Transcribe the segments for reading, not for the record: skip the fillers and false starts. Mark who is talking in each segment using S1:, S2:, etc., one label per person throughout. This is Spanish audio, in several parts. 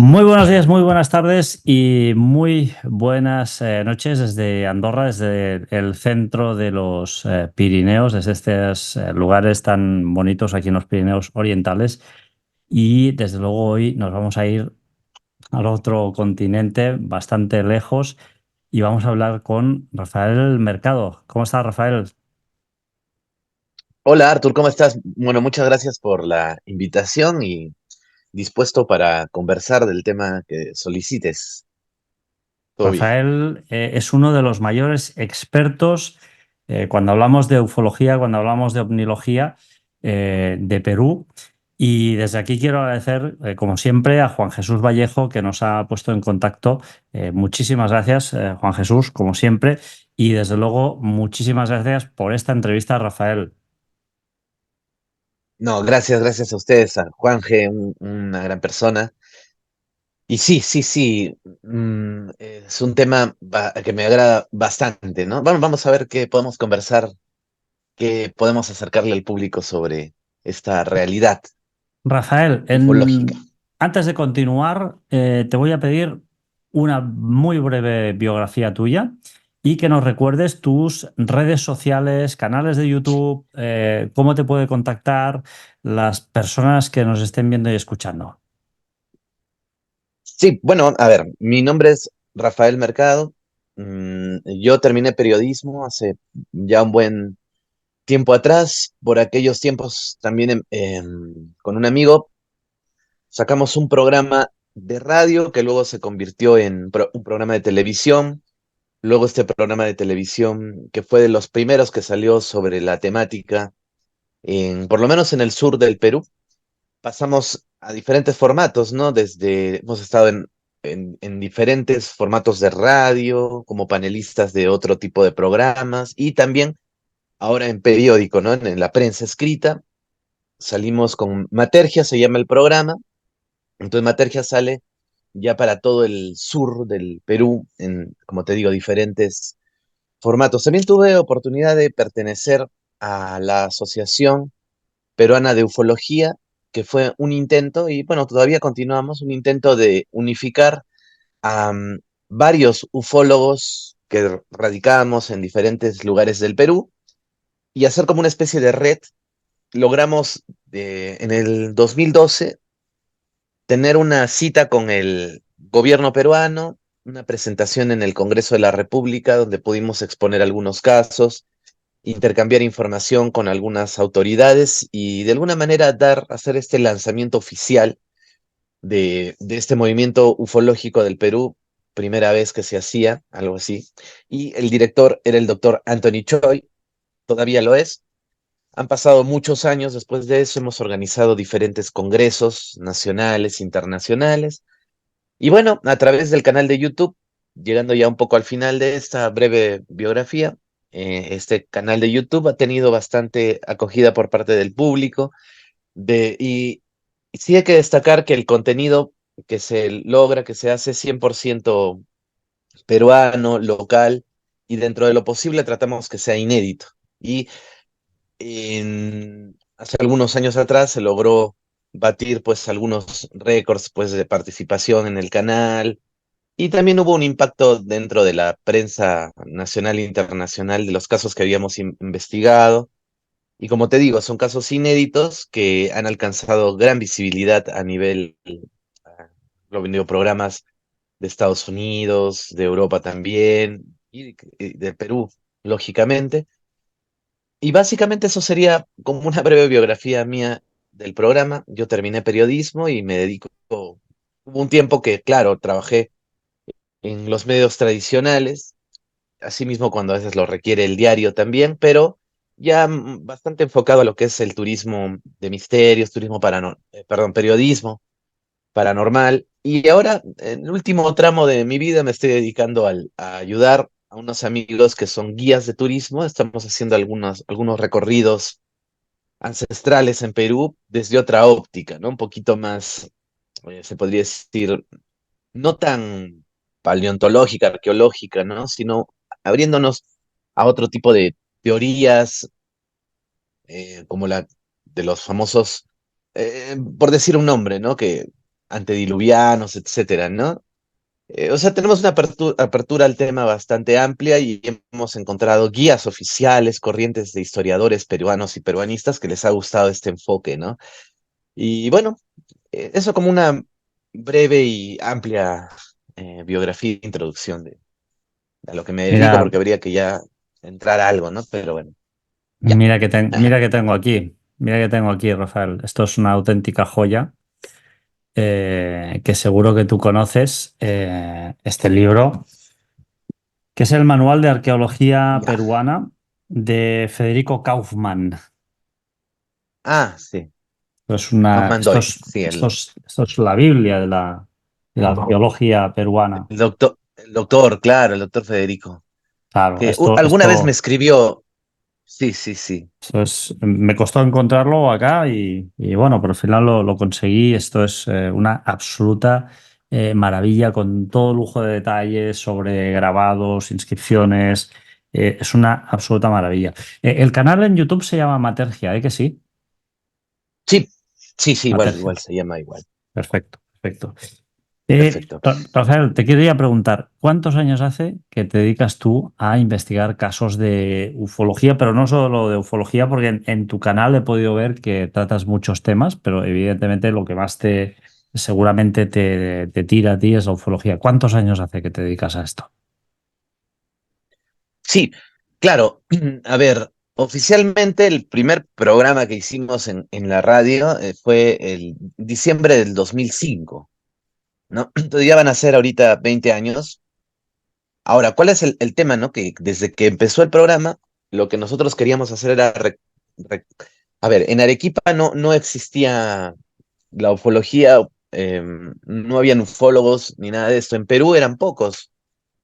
S1: Muy buenos días, muy buenas tardes y muy buenas noches desde Andorra, desde el centro de los Pirineos, desde estos lugares tan bonitos aquí en los Pirineos Orientales. Y desde luego hoy nos vamos a ir al otro continente, bastante lejos, y vamos a hablar con Rafael Mercado. ¿Cómo está, Rafael?
S2: Hola Artur, ¿cómo estás? Bueno, muchas gracias por la invitación y dispuesto para conversar del tema que solicites. Todo bien.
S1: Rafael es uno de los mayores expertos cuando hablamos de ufología, cuando hablamos de ovnilogía de Perú. Y desde aquí quiero agradecer, como siempre, a Juan Jesús Vallejo, que nos ha puesto en contacto. Muchísimas gracias, Juan Jesús, como siempre. Y desde luego, muchísimas gracias por esta entrevista, Rafael.
S2: No, gracias a ustedes, a Juanje, una gran persona. Y sí, es un tema que me agrada bastante, ¿no? Vamos a ver qué podemos conversar, qué podemos acercarle al público sobre esta realidad
S1: Rafael,
S2: ufológica.
S1: antes de continuar, te voy a pedir una muy breve biografía tuya y que nos recuerdes tus redes sociales, canales de YouTube, cómo te puede contactar las personas que nos estén viendo y escuchando.
S2: Sí, bueno, a ver, mi nombre es Rafael Mercado. Yo terminé periodismo hace ya un buen tiempo atrás. Por aquellos tiempos también con un amigo sacamos un programa de radio que luego se convirtió en un programa de televisión. Luego este programa de televisión que fue de los primeros que salió sobre la temática, por lo menos en el sur del Perú. Pasamos a diferentes formatos, ¿no? Hemos estado en diferentes formatos de radio, como panelistas de otro tipo de programas, y también ahora en periódico, ¿no? En la prensa escrita. Salimos con Matergia, se llama el programa. Entonces Matergia sale ya para todo el sur del Perú, en, como te digo, diferentes formatos. También tuve oportunidad de pertenecer a la Asociación Peruana de Ufología, que fue un intento, y bueno, todavía continuamos, un intento de unificar a varios ufólogos que radicábamos en diferentes lugares del Perú y hacer como una especie de red. Logramos en el 2012 tener una cita con el gobierno peruano, una presentación en el Congreso de la República, donde pudimos exponer algunos casos, intercambiar información con algunas autoridades y de alguna manera hacer este lanzamiento oficial de este movimiento ufológico del Perú, primera vez que se hacía, algo así. Y el director era el doctor Anthony Choi, todavía lo es. Han pasado muchos años después de eso, hemos organizado diferentes congresos nacionales, internacionales. Y bueno, a través del canal de YouTube, llegando ya un poco al final de esta breve biografía, este canal de YouTube ha tenido bastante acogida por parte del público y sí hay que destacar que el contenido que se logra, que se hace 100% peruano, local, y dentro de lo posible tratamos que sea inédito. Y hace algunos años atrás se logró batir pues algunos récords pues de participación en el canal y también hubo un impacto dentro de la prensa nacional e internacional de los casos que habíamos investigado. Y como te digo, son casos inéditos que han alcanzado gran visibilidad a nivel, lo venido programas de Estados Unidos, de Europa también, y de Perú, lógicamente. Y básicamente eso sería como una breve biografía mía del programa. Yo terminé periodismo y me dedico, hubo un tiempo que, claro, trabajé en los medios tradicionales, asimismo cuando a veces lo requiere el diario también, pero ya bastante enfocado a lo que es el turismo de misterios, perdón, periodismo paranormal. Y ahora, en el último tramo de mi vida, me estoy dedicando a ayudar a unos amigos que son guías de turismo. Estamos haciendo algunos recorridos ancestrales en Perú desde otra óptica, ¿no? Un poquito más, se podría decir, no tan paleontológica, arqueológica, ¿no? Sino abriéndonos a otro tipo de teorías, como la de los famosos, por decir un nombre, ¿no? Que antediluvianos, etcétera, ¿no? O sea, tenemos una apertura al tema bastante amplia y hemos encontrado guías oficiales, corrientes de historiadores peruanos y peruanistas que les ha gustado este enfoque, ¿no? Y bueno, eso como una breve y amplia biografía e introducción a lo que me dedico,
S1: Mira,
S2: porque habría que ya entrar a algo, ¿no? Pero bueno, ya.
S1: mira que tengo aquí, Rafael. Esto es una auténtica joya que seguro que tú conoces, este libro, que es el Manual de Arqueología
S2: Ya.
S1: Peruana de Federico Kaufmann.
S2: Ah, sí. Kaufman Doyle, sí,
S1: Esto es la Biblia de la arqueología peruana.
S2: el doctor, claro, el doctor Federico,
S1: Claro,
S2: que alguna vez me escribió, sí, sí, sí,
S1: esto es, me costó encontrarlo acá y bueno, pero al final lo conseguí. Esto es una absoluta maravilla con todo lujo de detalles sobre grabados, inscripciones. Es una absoluta maravilla. El canal en YouTube se llama Matergia, ¿eh que sí?
S2: sí, sí, sí, igual,
S1: Matergia.
S2: igual, se llama igual.
S1: Perfecto, perfecto.
S2: Perfecto.
S1: Rafael, te quería preguntar, ¿cuántos años hace que te dedicas tú a investigar casos de ufología? Pero no solo de ufología, porque en tu canal he podido ver que tratas muchos temas, pero evidentemente lo que más seguramente te tira a ti es la ufología. ¿Cuántos años hace que te dedicas a esto?
S2: Sí, claro, a ver, oficialmente el primer programa que hicimos en la radio fue el diciembre del 2005, ¿no? Entonces ya van a ser ahorita 20 años. Ahora, ¿cuál es el tema, no? Que desde que empezó el programa, lo que nosotros queríamos hacer era... re- a ver, en Arequipa no existía la ufología, no habían ufólogos ni nada de esto. En Perú eran pocos.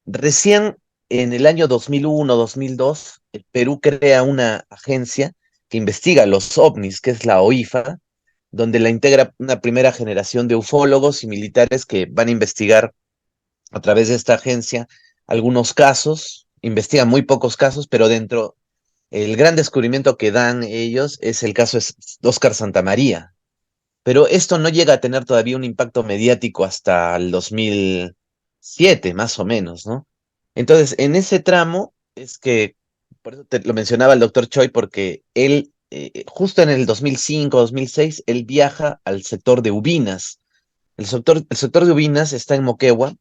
S2: Recién en el año 2001, 2002, el Perú crea una agencia que investiga los ovnis, que es la OIFA, donde la integra una primera generación de ufólogos y militares que van a investigar a través de esta agencia algunos casos, investigan muy pocos casos, pero dentro, el gran descubrimiento que dan ellos es el caso de Oscar Santamaría. Pero esto no llega a tener todavía un impacto mediático hasta el 2007, más o menos, ¿no? Entonces, en ese tramo es que, por eso te lo mencionaba el doctor Choi, porque él, justo en el 2005, 2006, él viaja al sector de Ubinas. El sector de Ubinas está en Moquegua,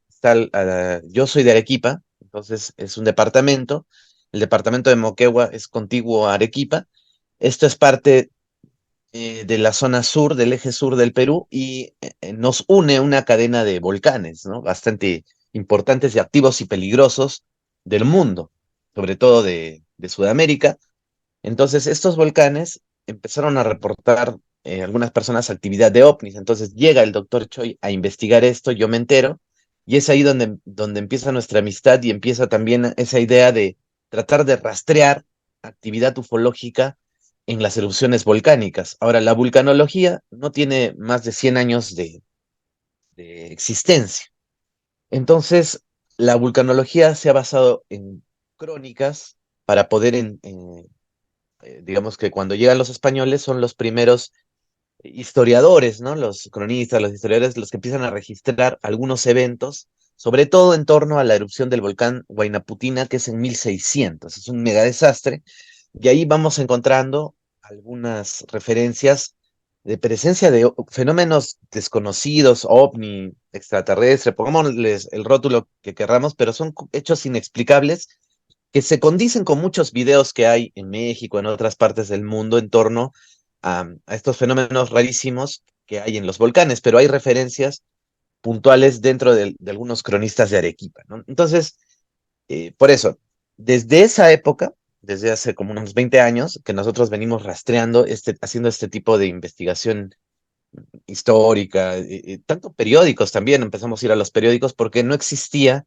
S2: yo soy de Arequipa, entonces es un departamento. El departamento de Moquegua es contiguo a Arequipa. Esto es parte de la zona sur, del eje sur del Perú, y nos une una cadena de volcanes, ¿no? Bastante importantes y activos y peligrosos del mundo, sobre todo de Sudamérica. Entonces, estos volcanes empezaron a reportar algunas personas actividad de ovnis. Entonces, llega el doctor Choi a investigar esto, yo me entero, y es ahí donde empieza nuestra amistad y empieza también esa idea de tratar de rastrear actividad ufológica en las erupciones volcánicas. Ahora, la vulcanología no tiene más de 100 años de existencia. Entonces, la vulcanología se ha basado en crónicas para poder digamos que cuando llegan los españoles son los primeros historiadores, ¿no? Los cronistas, los historiadores, los que empiezan a registrar algunos eventos, sobre todo en torno a la erupción del volcán Huayna que es en 1600. Es un mega desastre. Y ahí vamos encontrando algunas referencias de presencia de fenómenos desconocidos, ovni, extraterrestre, pongámosles el rótulo que querramos, pero son hechos inexplicables que se condicen con muchos videos que hay en México, en otras partes del mundo, en torno a estos fenómenos rarísimos que hay en los volcanes, pero hay referencias puntuales dentro de algunos cronistas de Arequipa, ¿no? Entonces, por eso, desde esa época, desde hace como unos 20 años, que nosotros venimos rastreando, haciendo este tipo de investigación histórica, tanto periódicos también, empezamos a ir a los periódicos porque no existía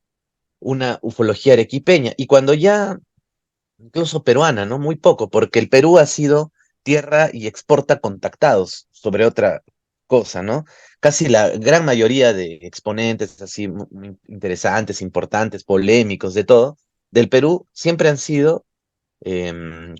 S2: una ufología arequipeña. Y cuando ya incluso peruana, ¿no? Muy poco, porque el Perú ha sido tierra y exporta contactados sobre otra cosa, ¿no? Casi la gran mayoría de exponentes así muy interesantes, importantes, polémicos, de todo, del Perú siempre han sido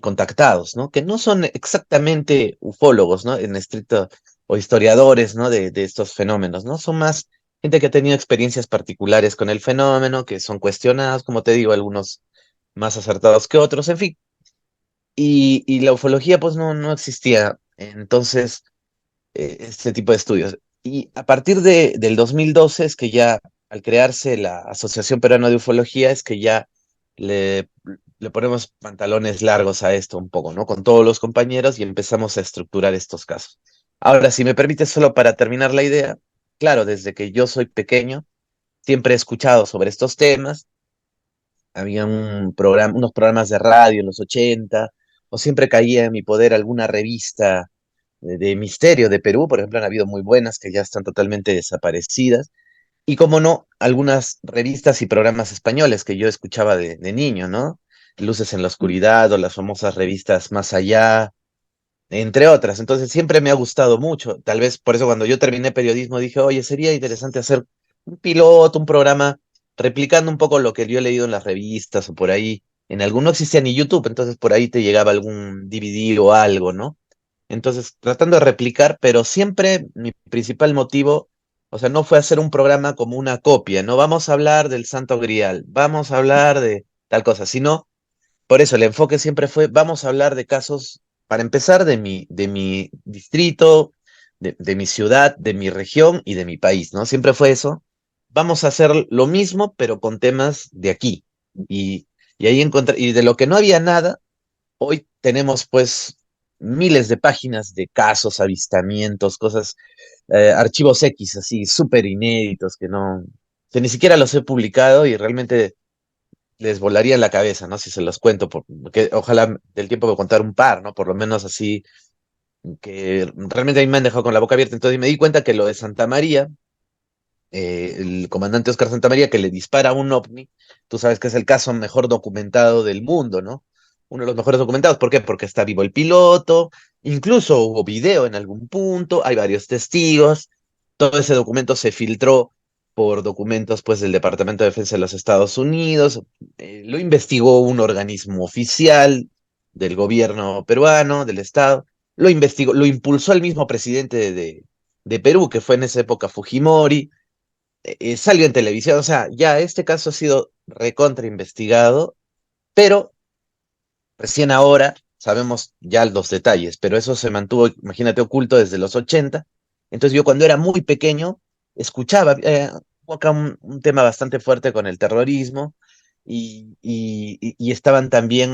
S2: contactados, ¿no? Que no son exactamente ufólogos, ¿no? En estricto o historiadores, ¿no? De estos fenómenos, ¿no? Son más gente que ha tenido experiencias particulares con el fenómeno, que son cuestionados, como te digo, algunos más acertados que otros, en fin. Y la ufología, pues, no existía. Entonces, este tipo de estudios. Y a partir del 2012 es que ya, al crearse la Asociación Peruana de Ufología, es que ya le, le ponemos pantalones largos a esto un poco, ¿no? Con todos los compañeros y empezamos a estructurar estos casos. Ahora, si me permite, solo para terminar la idea, claro, desde que yo soy pequeño, siempre he escuchado sobre estos temas. Había unos programas de radio en los 80, o siempre caía en mi poder alguna revista de misterio de Perú, por ejemplo, han habido muy buenas que ya están totalmente desaparecidas, y como no, algunas revistas y programas españoles que yo escuchaba de niño, ¿no? Luces en la oscuridad o las famosas revistas Más Allá, entre otras. Entonces siempre me ha gustado mucho. Tal vez por eso cuando yo terminé periodismo dije, oye, sería interesante hacer un piloto, un programa replicando un poco lo que yo he leído en las revistas o por ahí. En algún no existía ni YouTube, entonces por ahí te llegaba algún DVD o algo, ¿no? Entonces, tratando de replicar, pero siempre mi principal motivo, o sea, no fue hacer un programa como una copia, no vamos a hablar del Santo Grial, vamos a hablar de tal cosa, sino por eso el enfoque siempre fue, vamos a hablar de casos, para empezar, de mi distrito, de mi ciudad, de mi región y de mi país, ¿no? Siempre fue eso. Vamos a hacer lo mismo, pero con temas de aquí. Y, y ahí encontré, y de lo que no había nada, hoy tenemos pues miles de páginas de casos, avistamientos, cosas, archivos X así, súper inéditos que ni siquiera los he publicado y realmente les volaría en la cabeza, ¿no? Si se los cuento, porque ojalá del tiempo de contar un par, ¿no? Por lo menos así, que realmente a mí me han dejado con la boca abierta. Entonces me di cuenta que lo de Santa María, el comandante Oscar Santa María que le dispara a un ovni, tú sabes que es el caso mejor documentado del mundo, ¿no? Uno de los mejores documentados. ¿Por qué? Porque está vivo el piloto, incluso hubo video en algún punto, hay varios testigos, todo ese documento se filtró por documentos pues del Departamento de Defensa de los Estados Unidos, lo investigó un organismo oficial del gobierno peruano, del Estado, lo investigó, lo impulsó el mismo presidente de Perú, que fue en esa época Fujimori, salió en televisión, o sea, ya este caso ha sido recontra investigado, pero recién ahora sabemos ya los detalles, pero eso se mantuvo, imagínate, oculto desde los 80. Entonces yo cuando era muy pequeño escuchaba, hubo acá un tema bastante fuerte con el terrorismo y estaban también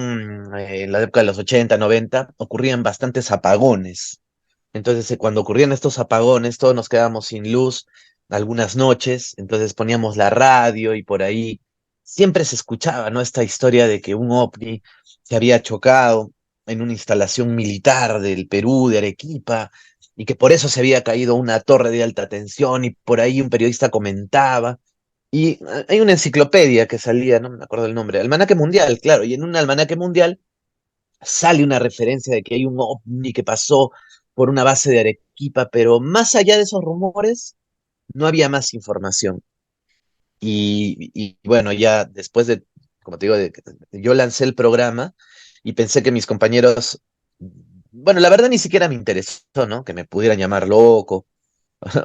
S2: en la época de los 80, 90, ocurrían bastantes apagones. Entonces, cuando ocurrían estos apagones, todos nos quedábamos sin luz algunas noches, entonces poníamos la radio y por ahí siempre se escuchaba, ¿no? Esta historia de que un ovni se había chocado en una instalación militar del Perú, de Arequipa, y que por eso se había caído una torre de alta tensión y por ahí un periodista comentaba. Y hay una enciclopedia que salía, no me acuerdo el nombre, Almanaque Mundial, claro, y en un almanaque mundial sale una referencia de que hay un ovni que pasó por una base de Arequipa, pero más allá de esos rumores, no había más información. Y bueno, ya después de, como te digo, yo lancé el programa y pensé que mis compañeros, bueno, la verdad ni siquiera me interesó, ¿no? Que me pudieran llamar loco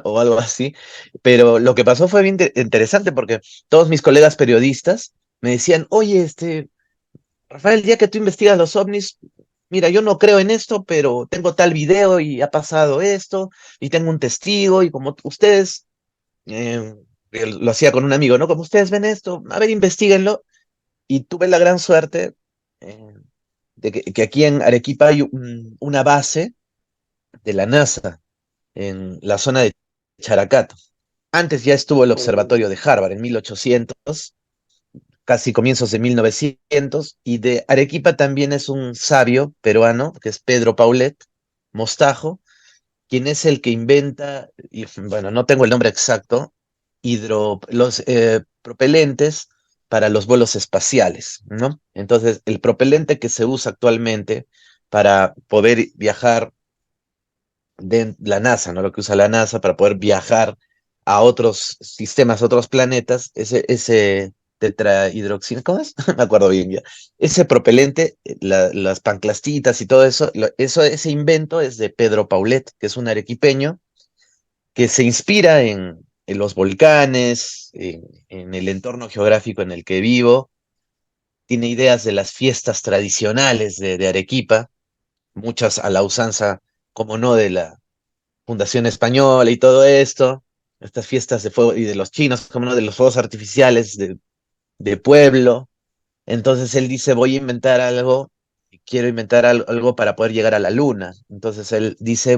S2: o algo así, pero lo que pasó fue bien interesante porque todos mis colegas periodistas me decían, oye, Rafael, ya que tú investigas los ovnis, mira, yo no creo en esto, pero tengo tal video y ha pasado esto, y tengo un testigo, y como ustedes, eh, lo hacía con un amigo, ¿no? Como ustedes ven esto, a ver, investiguenlo, y tuve la gran suerte eh, de que aquí en Arequipa hay una base de la NASA en la zona de Characato. Antes ya estuvo el observatorio de Harvard en 1800, casi comienzos de 1900, y de Arequipa también es un sabio peruano, que es Pedro Paulet Mostajo, quien es el que inventa, y bueno, no tengo el nombre exacto, los propelentes para los vuelos espaciales, ¿no? Entonces, el propelente que se usa actualmente para poder viajar de la NASA, ¿no? Lo que usa la NASA para poder viajar a otros sistemas, a otros planetas, ese tetrahidroxina, ¿cómo es? No me acuerdo bien ya. Ese propelente, las panclastitas y todo eso, ese invento es de Pedro Paulet, que es un arequipeño, que se inspira en los volcanes, en el entorno geográfico en el que vivo. Tiene ideas de las fiestas tradicionales de Arequipa, muchas a la usanza, como no, de la Fundación Española y todo esto, estas fiestas de fuego y de los chinos, como no, de los fuegos artificiales de pueblo. Entonces él dice, voy a inventar algo, quiero inventar algo para poder llegar a la luna. Entonces él dice,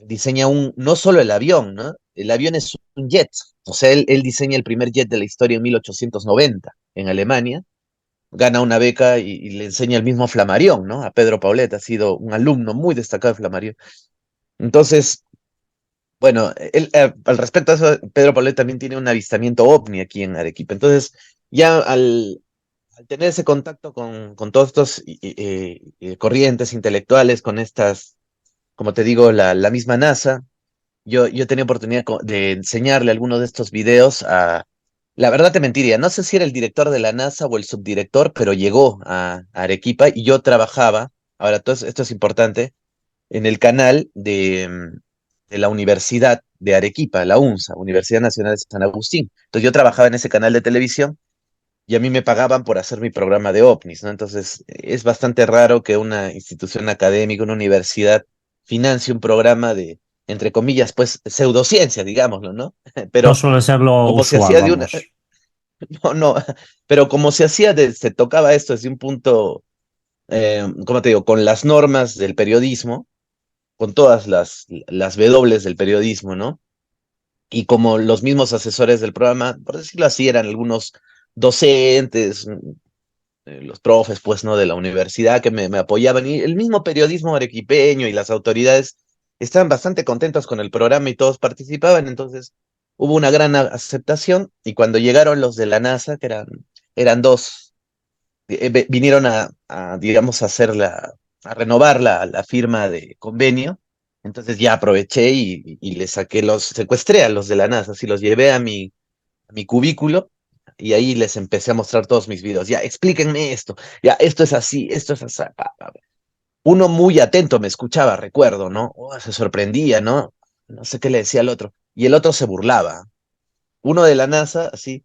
S2: diseña no solo el avión, ¿no? El avión es un jet. O sea, él diseña el primer jet de la historia en 1890 en Alemania, gana una beca y le enseña el mismo Flammarion, ¿no? A Pedro Paulet, ha sido un alumno muy destacado de Flammarion. Entonces, bueno, al respecto a eso, Pedro Paulet también tiene un avistamiento ovni aquí en Arequipa. Entonces, ya al tener ese contacto con todos estos corrientes intelectuales, con estas, como te digo, la misma NASA, yo tenía oportunidad de enseñarle algunos de estos videos a... La verdad te mentiría, no sé si era el director de la NASA o el subdirector, pero llegó a Arequipa y yo trabajaba, ahora esto es importante, en el canal de la Universidad de Arequipa, la UNSA, Universidad Nacional de San Agustín. Entonces yo trabajaba en ese canal de televisión y a mí me pagaban por hacer mi programa de ovnis, ¿no? Entonces es bastante raro que una institución académica, una universidad, financie un programa de, entre comillas, pues pseudociencia, digámoslo, ¿no?
S1: No
S2: Pero
S1: suele ser lo
S2: como se
S1: usual,
S2: hacía de una,
S1: vamos.
S2: no, no, pero como se hacía, se tocaba esto desde un punto, ¿cómo te digo? Con las normas del periodismo, con todas las W del periodismo, ¿no? Y como los mismos asesores del programa, por decirlo así, eran algunos docentes, los profes, pues, ¿no? De la universidad que me apoyaban y el mismo periodismo arequipeño y las autoridades estaban bastante contentos con el programa y todos participaban, entonces hubo una gran aceptación y cuando llegaron los de la NASA, que eran dos, vinieron digamos, a renovar la firma de convenio, entonces ya aproveché y les saqué secuestré a los de la NASA, así los llevé a mi cubículo y ahí les empecé a mostrar todos mis videos. Ya, explíquenme esto. Ya, esto es así, esto es así. Uno muy atento me escuchaba, recuerdo, ¿no? Oh, se sorprendía, ¿no? No sé qué le decía al otro. Y el otro se burlaba. Uno de la NASA, así,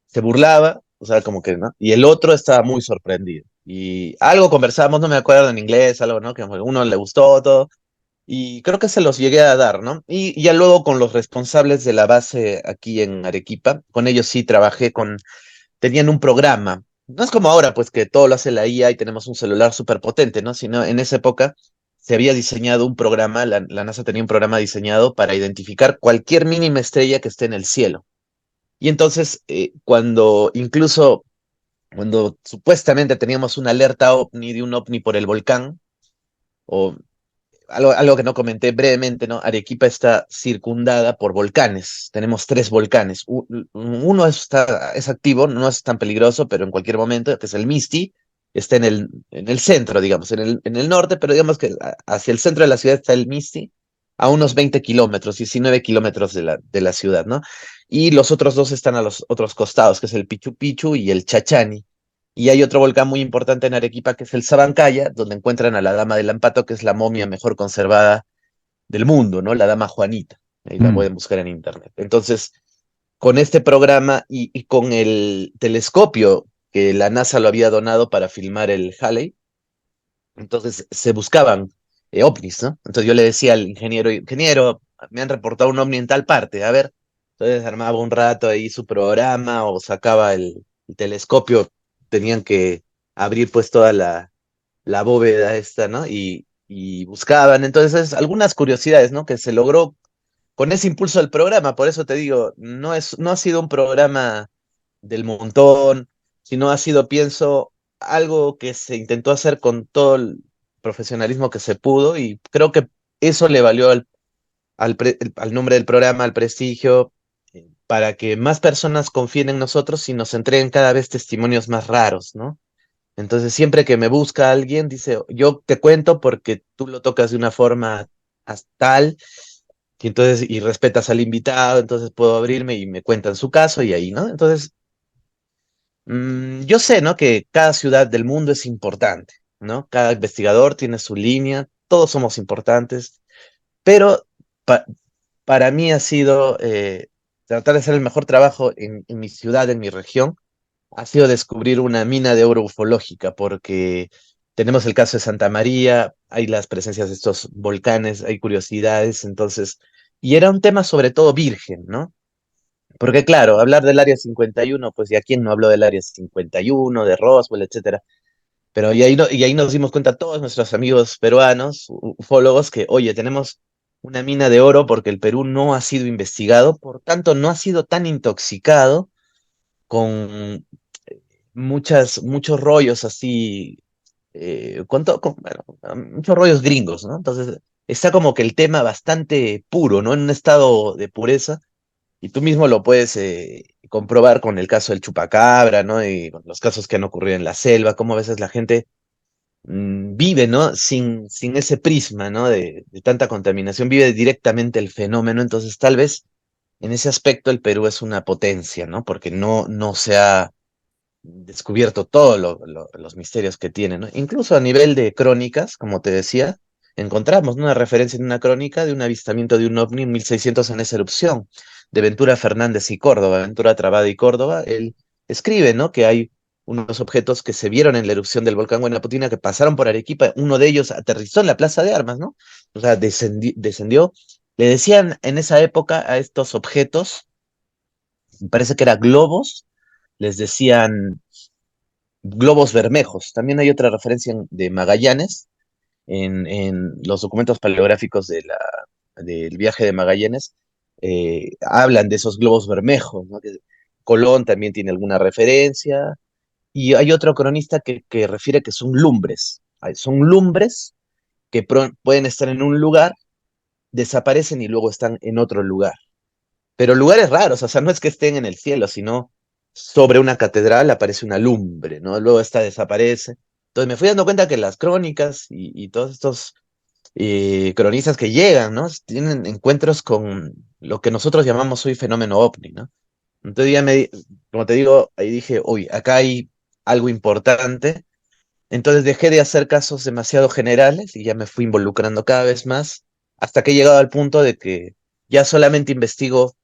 S2: se burlaba, o sea, como que, ¿no? Y el otro estaba muy sorprendido. Y algo conversamos, no me acuerdo en inglés, algo, ¿no? Que a uno le gustó todo. Y creo que se los llegué a dar, ¿no? Y ya luego con los responsables de la base aquí en Arequipa, con ellos sí trabajé tenían un programa. No es como ahora, pues que todo lo hace la IA y tenemos un celular súper potente, ¿no? Sino en esa época se había diseñado un programa, la NASA tenía un programa diseñado para identificar cualquier mínima estrella que esté en el cielo. Y entonces, cuando supuestamente teníamos una alerta ovni de un ovni por el volcán, o algo que no comenté brevemente, ¿no? Arequipa está circundada por volcanes. Tenemos tres volcanes. Uno es activo, no es tan peligroso, pero en cualquier momento, que es el Misti, está en el centro, digamos, en el norte, pero digamos que hacia el centro de la ciudad está el Misti, a unos 20 kilómetros, 19 kilómetros de la ciudad, ¿no? Y los otros dos están a los otros costados, que es el Pichu Pichu y el Chachani. Y hay otro volcán muy importante en Arequipa, que es el Sabancaya, donde encuentran a la Dama del Ampato, que es la momia mejor conservada del mundo, ¿no? La Dama Juanita. Ahí la
S1: Mm.
S2: pueden buscar en internet. Entonces, con este programa y con el telescopio que la NASA lo había donado para filmar el Halley, entonces se buscaban ovnis, ¿no? Entonces yo le decía al ingeniero, ingeniero, me han reportado un ovni en tal parte, a ver. Entonces armaba un rato ahí su programa o sacaba el telescopio, tenían que abrir pues toda la bóveda esta, ¿no? Y buscaban, entonces algunas curiosidades, ¿no? Que se logró con ese impulso del programa, por eso te digo, no ha sido un programa del montón, sino ha sido, pienso, algo que se intentó hacer con todo el profesionalismo que se pudo y creo que eso le valió al nombre del programa, al prestigio, para que más personas confíen en nosotros y nos entreguen cada vez testimonios más raros, ¿no? Entonces, siempre que me busca alguien, dice, yo te cuento porque tú lo tocas de una forma tal, y entonces, y respetas al invitado, entonces puedo abrirme y me cuentan su caso y ahí, ¿no? Entonces, yo sé, ¿no? Que cada ciudad del mundo es importante, ¿no? Cada investigador tiene su línea, todos somos importantes, pero pa- para mí ha sido tratar de hacer el mejor trabajo en mi ciudad, en mi región, ha sido descubrir una mina de oro ufológica, porque tenemos el caso de Santa María, hay las presencias de estos volcanes, hay curiosidades, entonces, y era un tema sobre todo virgen, ¿no? Porque claro, hablar del Área 51, pues ya quién no habló del Área 51, de Roswell, etcétera. Pero y ahí, y ahí nos dimos cuenta todos nuestros amigos peruanos, ufólogos, que, oye, tenemos una mina de oro porque el Perú no ha sido investigado, por tanto no ha sido tan intoxicado con muchos rollos así, bueno, muchos rollos gringos, ¿no? Entonces está como que el tema bastante puro, ¿no? En un estado de pureza, y tú mismo lo puedes comprobar con el caso del chupacabra, ¿no? Y con los casos que han ocurrido en la selva, cómo a veces la gente vive, ¿no? Sin ese prisma, ¿no? De tanta contaminación, vive directamente el fenómeno, entonces tal vez en ese aspecto el Perú es una potencia, ¿no? Porque no se ha descubierto todos los misterios que tiene, ¿no? Incluso a nivel de crónicas, como te decía, encontramos, ¿no?, una referencia en una crónica de un avistamiento de un ovni en 1600 en esa erupción, de Ventura Fernández y Córdoba, Ventura Trabada y Córdoba. Él escribe, ¿no?, que hay unos objetos que se vieron en la erupción del volcán Huayna que pasaron por Arequipa, uno de ellos aterrizó en la Plaza de Armas, ¿no? O sea, descendió. Le decían en esa época a estos objetos, me parece que eran globos, les decían globos bermejos. También hay otra referencia de Magallanes en los documentos paleográficos del viaje de Magallanes. Hablan de esos globos bermejos, ¿no? Colón también tiene alguna referencia. Y hay otro cronista que refiere que son lumbres. Son lumbres que pueden estar en un lugar, desaparecen y luego están en otro lugar. Pero lugares raros, o sea, no es que estén en el cielo, sino sobre una catedral aparece una lumbre, ¿no? Luego esta desaparece. Entonces me fui dando cuenta que las crónicas y todos estos cronistas que llegan, ¿no? Tienen encuentros con lo que nosotros llamamos hoy fenómeno ovni, ¿no? Entonces ya como te digo, ahí dije, uy, acá hay algo importante. Entonces dejé de hacer casos demasiado generales y ya me fui involucrando cada vez más, hasta que he llegado al punto de que ya solamente investigo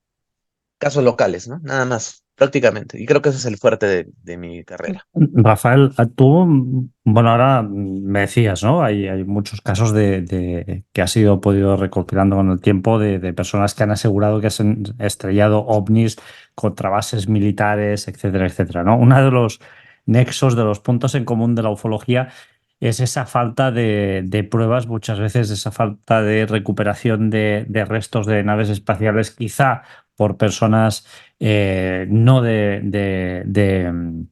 S2: casos locales, ¿no? Nada más, prácticamente. Y creo que ese es el fuerte de mi carrera.
S1: Rafael, tú, bueno, ahora me decías, ¿no? Hay muchos casos que has ido podido recopilando con el tiempo de personas que han asegurado que se han estrellado ovnis contra bases militares, etcétera, etcétera, ¿no? Uno de los nexos, de los puntos en común de la ufología es esa falta de pruebas, muchas veces esa falta de recuperación de restos de naves espaciales, quizá por personas no que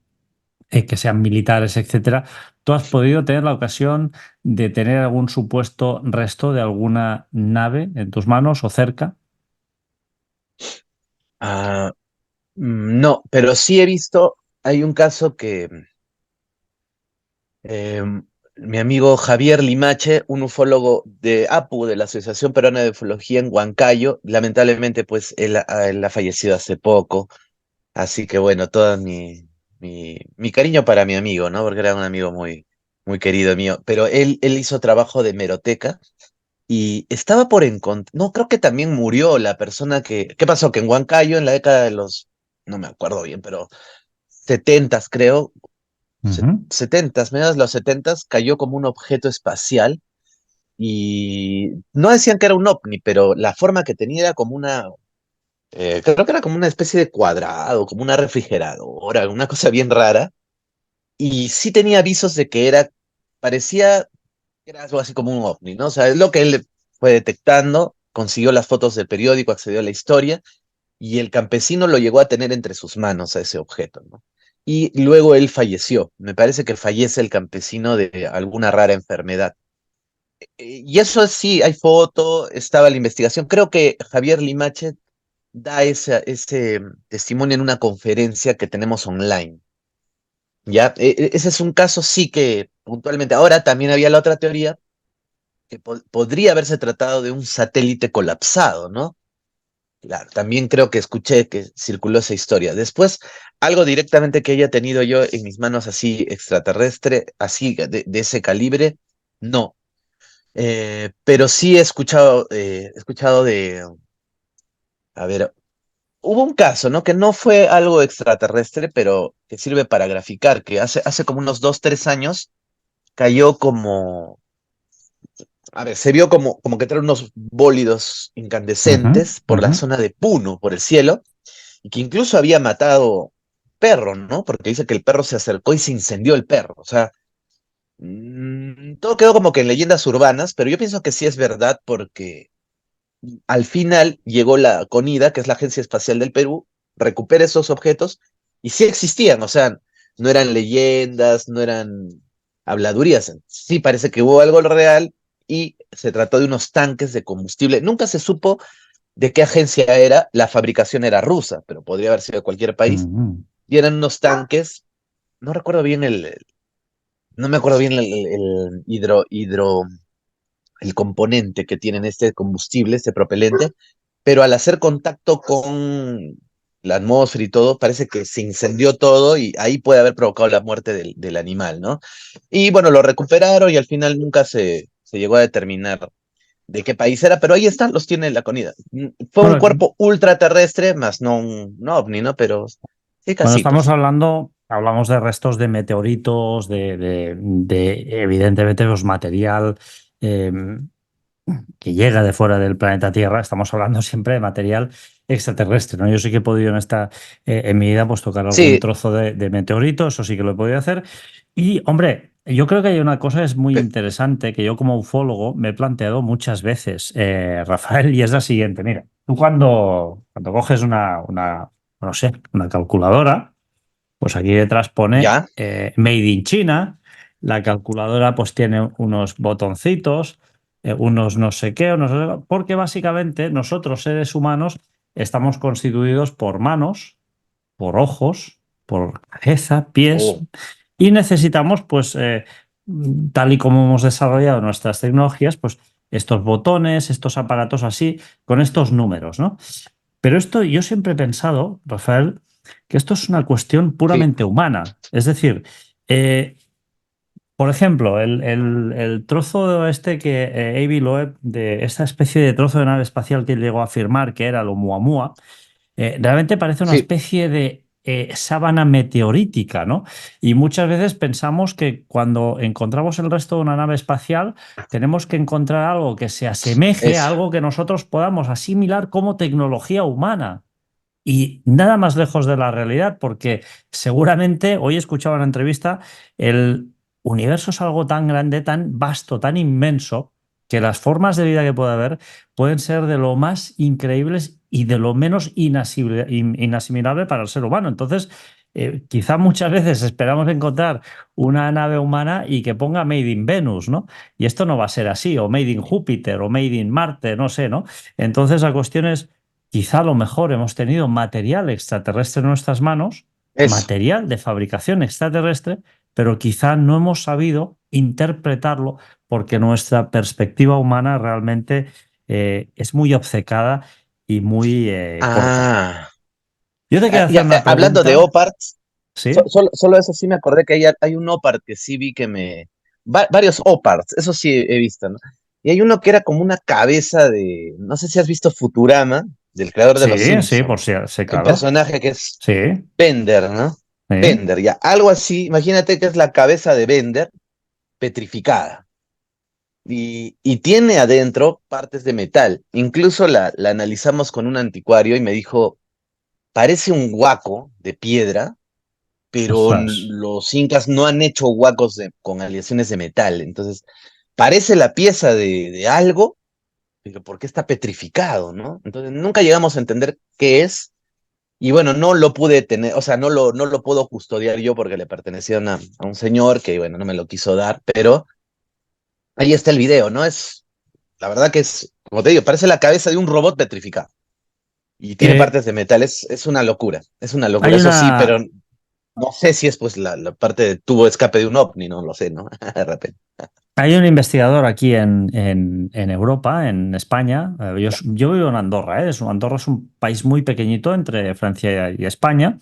S1: sean militares, etcétera. ¿Tú has podido tener la ocasión de tener algún supuesto resto de alguna nave en tus manos o cerca?
S2: Ah, no, pero sí he visto, hay un caso que eh, mi amigo Javier Limache, un ufólogo de APU, de la Asociación Peruana de Ufología en Huancayo, lamentablemente pues él ha fallecido hace poco, así que bueno, todo mi cariño para mi amigo, ¿no? Porque era un amigo muy querido mío, pero él hizo trabajo de meroteca. Y estaba por encontrar, no, creo que también murió la persona ¿qué pasó? Que en Huancayo, en la década de los, no me acuerdo bien, pero setentas, creo,
S1: Ujú.
S2: setentas, mediados de los setentas, cayó como un objeto espacial y no decían que era un ovni, pero la forma que tenía era como creo que era como una especie de cuadrado, como una refrigeradora, una cosa bien rara, y sí tenía avisos de que parecía era algo así como un ovni, ¿no? O sea, es lo que él fue detectando, consiguió las fotos del periódico, accedió a la historia, y el campesino lo llegó a tener entre sus manos a ese objeto, ¿no? Y luego él falleció. Me parece que fallece el campesino de alguna rara enfermedad. Y eso sí, hay foto, estaba la investigación. Creo que Javier Limache da ese testimonio en una conferencia que tenemos online. ¿Ya? Ese es un caso sí que puntualmente. Ahora también había la otra teoría que podría haberse tratado de un satélite colapsado, ¿no? Claro, también creo que escuché que circuló esa historia. Después, algo directamente que haya tenido yo en mis manos así extraterrestre, así de ese calibre, no. Pero sí he escuchado de, a ver, hubo un caso, ¿no? Que no fue algo extraterrestre, pero que sirve para graficar, que hace como unos 2, 3 años cayó como, a ver, se vio como que traen unos bólidos
S1: Ujú,
S2: incandescentes por
S1: ujú.
S2: la zona de Puno, por el cielo, y que incluso había matado perro, ¿no? Porque dice que el perro se acercó y se incendió el perro. O sea, todo quedó como que en leyendas urbanas, pero yo pienso que sí es verdad porque al final llegó la CONIDA, que es la Agencia Espacial del Perú, recupera esos objetos y sí existían, o sea, no eran leyendas, no eran habladurías, sí parece que hubo algo real y se trató de unos tanques de combustible. Nunca se supo de qué agencia era, la fabricación era rusa, pero podría haber sido de cualquier país,
S1: Ujú.
S2: y eran unos tanques, no recuerdo bien no me acuerdo bien el el componente que tienen este combustible, este propelente, pero al hacer contacto con la atmósfera y todo, parece que se incendió todo y ahí puede haber provocado la muerte del animal, ¿no? Y bueno, lo recuperaron y al final nunca se llegó a determinar de qué país era, pero ahí están, los tiene la CONIDA. Fue un
S1: Bueno,
S2: cuerpo ultraterrestre, más no un ovni, ¿no? Pero sí,
S1: bueno, estamos
S2: casitos.
S1: hablamos de restos de meteoritos, de, evidentemente los material eh, que llega de fuera del planeta Tierra. Estamos hablando siempre de material extraterrestre, ¿no? Yo sí que he podido en mi vida pues tocar algún
S2: Sí,
S1: trozo de meteorito, eso sí que lo he podido hacer. Y, hombre, yo creo que hay una cosa es muy
S2: pe-
S1: interesante que yo como ufólogo me he planteado muchas veces, Rafael, y es la siguiente. Mira, tú cuando coges no sé, una calculadora, pues aquí detrás pone
S2: ya,
S1: Made in China. La calculadora pues tiene unos botoncitos, unos no sé qué, porque básicamente nosotros seres humanos estamos constituidos por manos, por ojos, por cabeza, pies
S2: oh,
S1: y necesitamos pues tal y como hemos desarrollado nuestras tecnologías, pues estos botones, estos aparatos así, con estos números, ¿no? Pero esto yo siempre he pensado, Rafael, que esto es una cuestión
S2: sí,
S1: puramente humana. Es decir, eh, por ejemplo, el trozo este que Avi Loeb, de esta especie de trozo de nave espacial que llegó a afirmar que era el Oumuamua, realmente parece una
S2: sí,
S1: especie de sábana meteorítica, ¿no? Y muchas veces pensamos que cuando encontramos el resto de una nave espacial, tenemos que encontrar algo que se asemeje a
S2: eso.
S1: algo que nosotros podamos asimilar como tecnología humana. Y nada más lejos de la realidad, porque seguramente hoy he escuchado una entrevista, el universo es algo tan grande, tan vasto, tan inmenso, que las formas de vida que puede haber pueden ser de lo más increíbles y de lo menos inasimilable para el ser humano. Entonces, quizá muchas veces esperamos encontrar una nave humana y que ponga Made in Venus, ¿no? Y esto no va a ser así, o Made in Júpiter, o Made in Marte, no sé, ¿no? Entonces, la cuestión es quizá a lo mejor hemos tenido material extraterrestre en nuestras manos,
S2: Eso.
S1: material de fabricación extraterrestre, pero quizá no hemos sabido interpretarlo porque nuestra perspectiva humana realmente es muy obcecada y muy corta.
S2: Ah.
S1: Yo te quiero hacer una
S2: Hablando de
S1: pregunta,
S2: OPARTs,
S1: ¿sí?
S2: solo eso sí me acordé que hay un OPART que sí vi que varios OPARTs, eso sí he visto, ¿no? Y hay uno que era como una cabeza de. No sé si has visto Futurama, del creador de los
S1: Sí, sí, por
S2: Simpsons.
S1: si, sí,
S2: Hay un
S1: claro.
S2: personaje que es
S1: Sí,
S2: Bender, ¿no?
S1: sí.
S2: Bender, ya. Algo así, imagínate que es la cabeza de Bender petrificada. Y tiene adentro partes de metal. Incluso la analizamos con un anticuario y me dijo, parece un huaco de piedra, pero
S1: Ostras.
S2: los incas no han hecho huacos con aleaciones de metal. Entonces, parece la pieza de algo, pero ¿por qué está petrificado, no? Entonces, nunca llegamos a entender qué es. Y bueno, no lo pude tener, o sea, no lo puedo custodiar yo porque le pertenecía a un señor que, bueno, no me lo quiso dar, pero ahí está el video, ¿no? La verdad que es, como te digo, parece la cabeza de un robot petrificado. Y tiene
S1: Eh,
S2: partes de metal, es una locura,
S1: hay
S2: eso sí, pero
S1: una,
S2: no sé si es pues la parte de tubo de escape de un ovni, no lo sé, ¿no? De repente.
S1: Hay un investigador aquí en Europa, en España.
S2: Ya.
S1: Yo vivo en Andorra, ¿eh? Andorra es un país muy pequeñito entre Francia y España.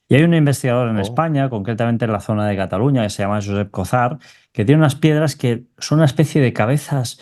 S1: Y hay un investigador en
S2: Oh,
S1: España, concretamente en la zona de Cataluña, que se llama Josep Cozar, que tiene unas piedras que son una especie de cabezas.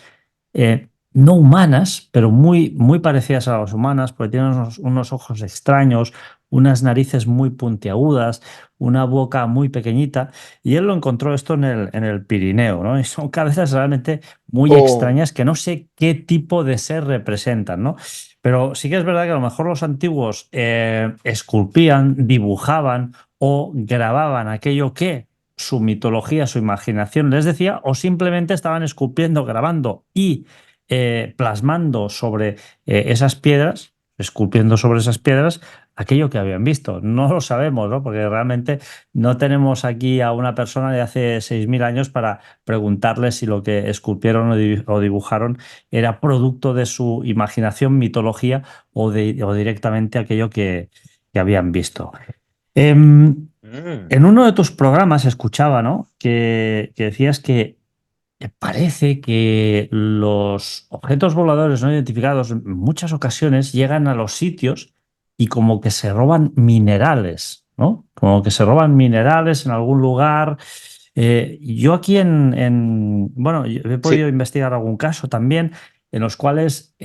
S1: no humanas, pero muy, muy parecidas a las humanas, porque tienen unos ojos extraños, unas narices muy puntiagudas, una boca muy pequeñita, y él lo encontró esto en el Pirineo, ¿no? Y son cabezas realmente muy
S2: Oh,
S1: extrañas que no sé qué tipo de ser representan, ¿no? Pero sí que es verdad que a lo mejor los antiguos esculpían, dibujaban o grababan aquello que su mitología, su imaginación les decía, o simplemente estaban esculpiendo, grabando y plasmando sobre esas piedras, esculpiendo sobre esas piedras, aquello que habían visto. No lo sabemos, ¿no? Porque realmente no tenemos aquí a una persona de hace 6.000 años para preguntarle si lo que esculpieron o dibujaron era producto de su imaginación, mitología o directamente aquello que habían visto. Em,
S2: mm,
S1: en uno de tus programas escuchaba, ¿no? Que decías que parece que los objetos voladores no identificados en muchas ocasiones llegan a los sitios y como que se roban minerales, ¿no? Como que se roban minerales en algún lugar. Yo aquí bueno, yo he
S2: sí.
S1: podido investigar algún caso también en los cuales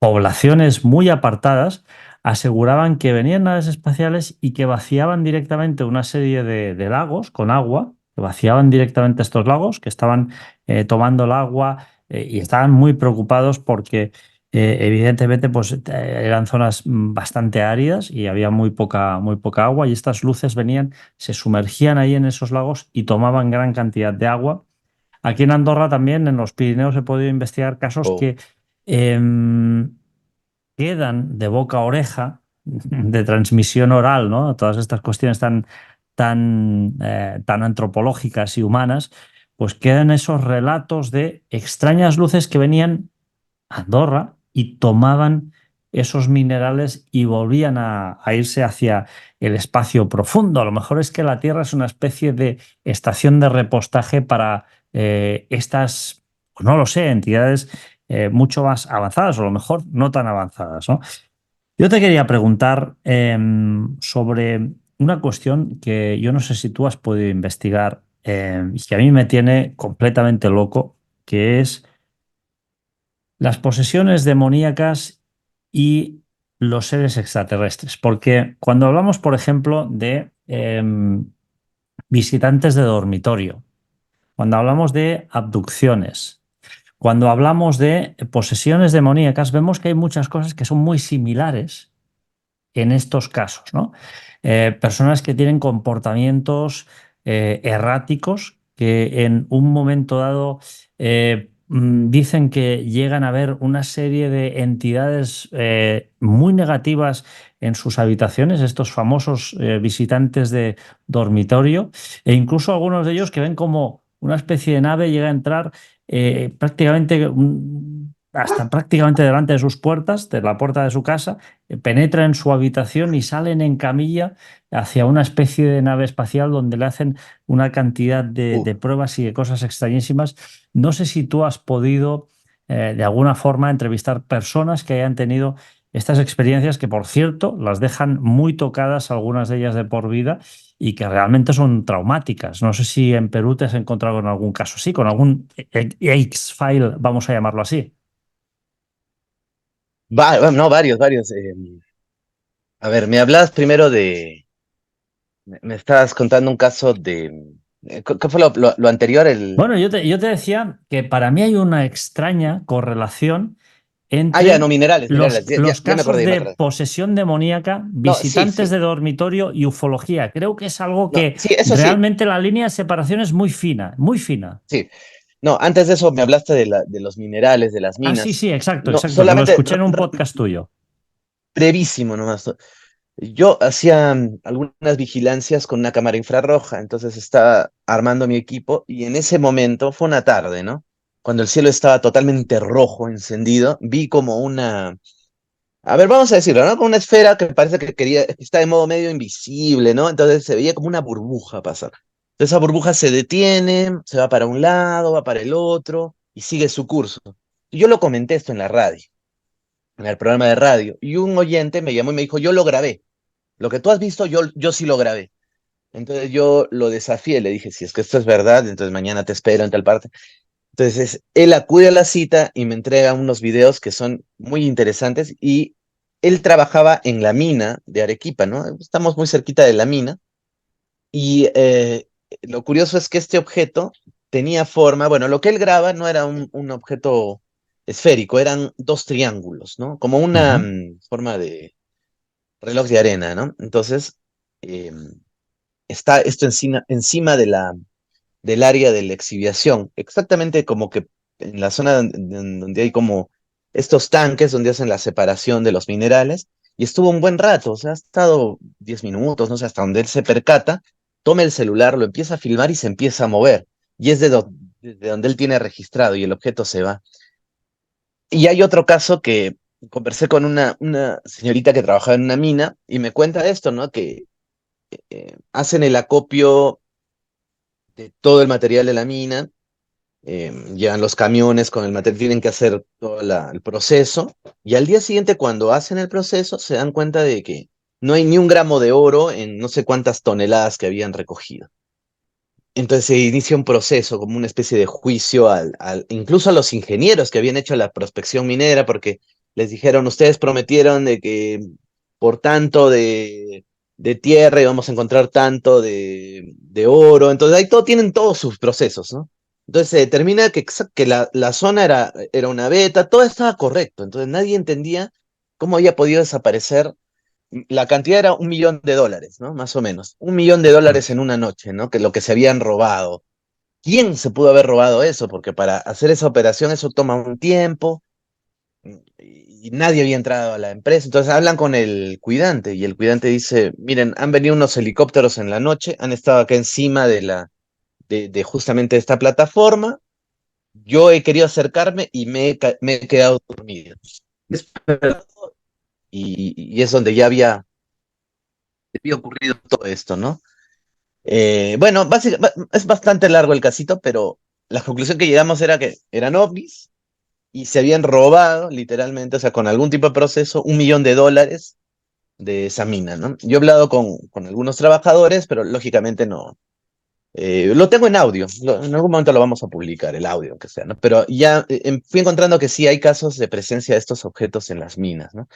S1: poblaciones muy apartadas aseguraban que venían naves espaciales y que vaciaban directamente una serie de lagos con agua, que vaciaban directamente estos lagos, que estaban tomando el agua y estaban muy preocupados porque evidentemente pues, eran zonas bastante áridas y había muy poca agua y estas luces venían, se sumergían ahí en esos lagos y tomaban gran cantidad de agua. Aquí en Andorra también, en los Pirineos, he podido investigar casos
S2: Oh,
S1: que em, quedan de boca a oreja, de transmisión oral, ¿no? Todas estas cuestiones tan antropológicas y humanas, pues quedan esos relatos de extrañas luces que venían a Andorra y tomaban esos minerales y volvían a irse hacia el espacio profundo. A lo mejor es que la Tierra es una especie de estación de repostaje para estas, pues no lo sé, entidades mucho más avanzadas o a lo mejor no tan avanzadas, ¿no? Yo te quería preguntar sobre una cuestión que yo no sé si tú has podido investigar y que a mí me tiene completamente loco, que es las posesiones demoníacas y los seres extraterrestres. Porque cuando hablamos, por ejemplo, de visitantes de dormitorio, cuando hablamos de abducciones, cuando hablamos de posesiones demoníacas, vemos que hay muchas cosas que son muy similares en estos casos, ¿no? Personas que tienen comportamientos erráticos que en un momento dado dicen que llegan a ver una serie de entidades muy negativas en sus habitaciones, estos famosos visitantes de dormitorio, e incluso algunos de ellos que ven como una especie de nave llega a entrar prácticamente hasta prácticamente delante de sus puertas, de la puerta de su casa, penetra en su habitación y salen en camilla hacia una especie de nave espacial donde le hacen una cantidad
S2: uh.
S1: de pruebas y de cosas extrañísimas. No sé si tú has podido de alguna forma entrevistar personas que hayan tenido estas experiencias que, por cierto, las dejan muy tocadas, algunas de ellas de por vida, y que realmente son traumáticas. No sé si en Perú te has encontrado con algún caso así, con algún X-File, vamos a llamarlo así.
S2: Bueno, no, varios, varios. A ver, me hablas primero de, me estabas contando un caso de, ¿qué fue lo anterior?
S1: Bueno, yo te decía que para mí hay una extraña correlación
S2: Ya,
S1: entre
S2: no, minerales, minerales, ya,
S1: los
S2: ya me
S1: casos
S2: acordé, ya me
S1: de
S2: acordé.
S1: posesión demoníaca,
S2: No, sí,
S1: visitantes
S2: sí,
S1: de dormitorio y ufología. Creo que es algo
S2: no,
S1: que
S2: sí, eso sí,
S1: realmente la línea de separación es muy fina, muy fina.
S2: sí. No, antes de eso me hablaste de los minerales, de las
S1: Ah, sí,
S2: minas.
S1: sí, exacto,
S2: No,
S1: exacto, que lo
S2: solamente
S1: escuché en un podcast tuyo.
S2: brevísimo nomás. Yo hacía algunas vigilancias con una cámara infrarroja, entonces estaba armando mi equipo y en ese momento fue una tarde, ¿no? Cuando el cielo estaba totalmente rojo, encendido, vi como una, a ver, vamos a decirlo, ¿no? Como una esfera que parece que quería, que está de modo medio invisible, ¿no? Entonces se veía como una burbuja pasar. Entonces esa burbuja se detiene, se va para un lado, va para el otro y sigue su curso. Y yo lo comenté esto en la radio, en el programa de radio, y un oyente me llamó y me dijo, yo lo grabé. Lo que tú has visto, yo sí lo grabé. Entonces yo lo desafié, le dije, si es que esto es verdad, entonces mañana te espero en tal parte. Entonces, él acude a la cita y me entrega unos videos que son muy interesantes y él trabajaba en la mina de Arequipa, ¿no? Estamos muy cerquita de la mina y lo curioso es que este objeto tenía forma, bueno, lo que él graba no era un objeto esférico, eran dos triángulos, ¿no? Como una
S1: Ujú.
S2: forma de reloj de arena, ¿no? Entonces, eh, está esto encima de del área de la exhibición, exactamente como que en la zona donde hay como estos tanques donde hacen la separación de los minerales, y estuvo un buen rato, o sea, ha estado 10 minutos, no sé, hasta donde él se percata, toma el celular, lo empieza a filmar y se empieza a mover, y es desde donde él tiene registrado y el objeto se va. Y hay otro caso que conversé con una señorita que trabajaba en una mina y me cuenta esto, ¿no? Que hacen el acopio de todo el material de la mina, llevan los camiones con el material, tienen que hacer todo el proceso, y al día siguiente cuando hacen el proceso se dan cuenta de que no hay ni un gramo de oro en no sé cuántas toneladas que habían recogido. Entonces se inicia un proceso, como una especie de juicio incluso a los ingenieros que habían hecho la prospección minera, porque les dijeron, ustedes prometieron de que por tanto de tierra íbamos a encontrar tanto de oro. Entonces ahí tienen todos sus procesos, ¿no? Entonces se determina que la zona era una beta, todo estaba correcto. Entonces nadie entendía cómo había podido desaparecer. La cantidad era $1 millón, ¿no? Más o menos. $1 millón en una noche, ¿no? Que lo que se habían robado. ¿Quién se pudo haber robado eso? Porque para hacer esa operación eso toma un tiempo y nadie había entrado a la empresa. Entonces hablan con el cuidante y el cuidante dice, miren, han venido unos helicópteros en la noche, han estado acá encima de justamente esta plataforma. Yo he querido acercarme y me he quedado dormido. Y es donde ya había ocurrido todo esto, ¿no? Bueno, es bastante largo el casito, pero la conclusión que llegamos era que eran ovnis y se habían robado, literalmente, o sea, con algún tipo de proceso, $1 millón de esa mina, ¿no? Yo he hablado con algunos trabajadores, pero lógicamente no. Lo tengo en audio, en algún momento lo vamos a publicar, el audio, aunque sea, ¿no? Pero ya fui encontrando que sí hay casos de presencia de estos objetos en las minas, ¿no?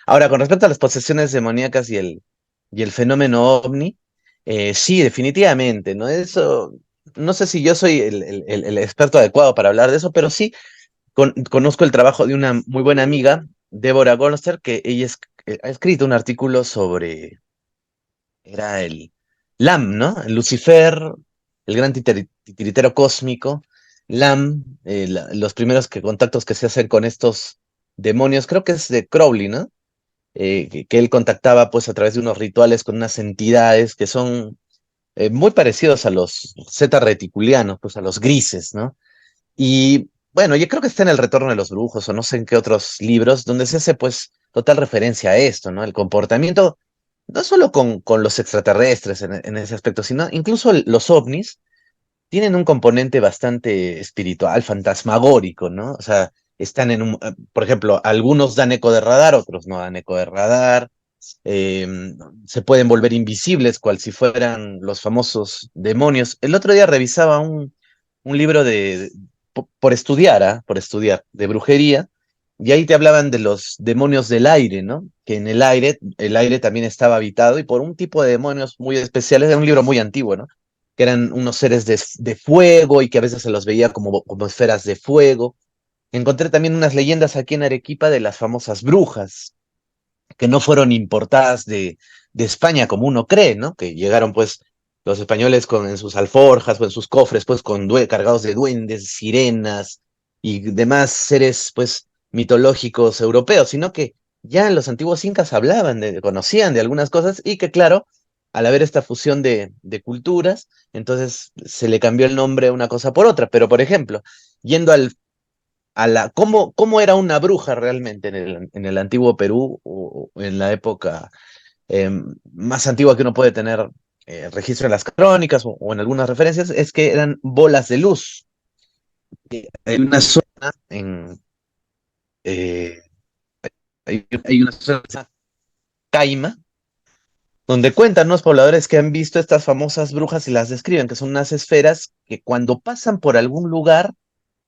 S2: Ahora, con respecto a las posesiones demoníacas y el fenómeno ovni, sí, definitivamente, ¿no? Eso, no sé si yo soy el experto adecuado para hablar de eso, pero sí conozco el trabajo de una muy buena amiga, Débora Goldster, que ella ha escrito un artículo sobre era el Lam, ¿no? Lucifer, el gran titiritero cósmico, Lam, los primeros contactos que se hacen con estos demonios, creo que es de Crowley, ¿no? Que él contactaba pues a través de unos rituales con unas entidades que son muy parecidos a los zeta reticulianos, pues a los grises, ¿no? Y bueno, yo creo que está en El Retorno de los Brujos o no sé en qué otros libros donde se hace pues total referencia a esto, ¿no? El comportamiento, no solo con los extraterrestres en ese aspecto, sino incluso los ovnis tienen un componente bastante espiritual, fantasmagórico, ¿no? O sea, están por ejemplo, algunos dan eco de radar, otros no dan eco de radar, eh, se pueden volver invisibles, cual si fueran los famosos demonios. El otro día revisaba un libro por estudiar, ¿ah? Por estudiar, de brujería, y ahí te hablaban de los demonios del aire, ¿no? Que en el aire también estaba habitado y por un tipo de demonios muy especiales, era un libro muy antiguo, ¿no? Que eran unos seres de fuego y que a veces se los veía como esferas de fuego. Encontré también unas leyendas aquí en Arequipa de las famosas brujas, que no fueron importadas de España como uno cree, ¿no? Que llegaron pues los españoles en sus alforjas o en sus cofres pues cargados de duendes, sirenas y demás seres pues mitológicos europeos, sino que ya en los antiguos incas conocían de algunas cosas y que claro, al haber esta fusión de culturas, entonces se le cambió el nombre a una cosa por otra. Pero por ejemplo, yendo cómo era una bruja realmente en el antiguo Perú o en la época más antigua que uno puede tener registro en las crónicas o en algunas referencias, es que eran bolas de luz. Hay una zona eh, hay una zona que se llama Caima, donde cuentan unos pobladores que han visto estas famosas brujas y las describen, que son unas esferas que cuando pasan por algún lugar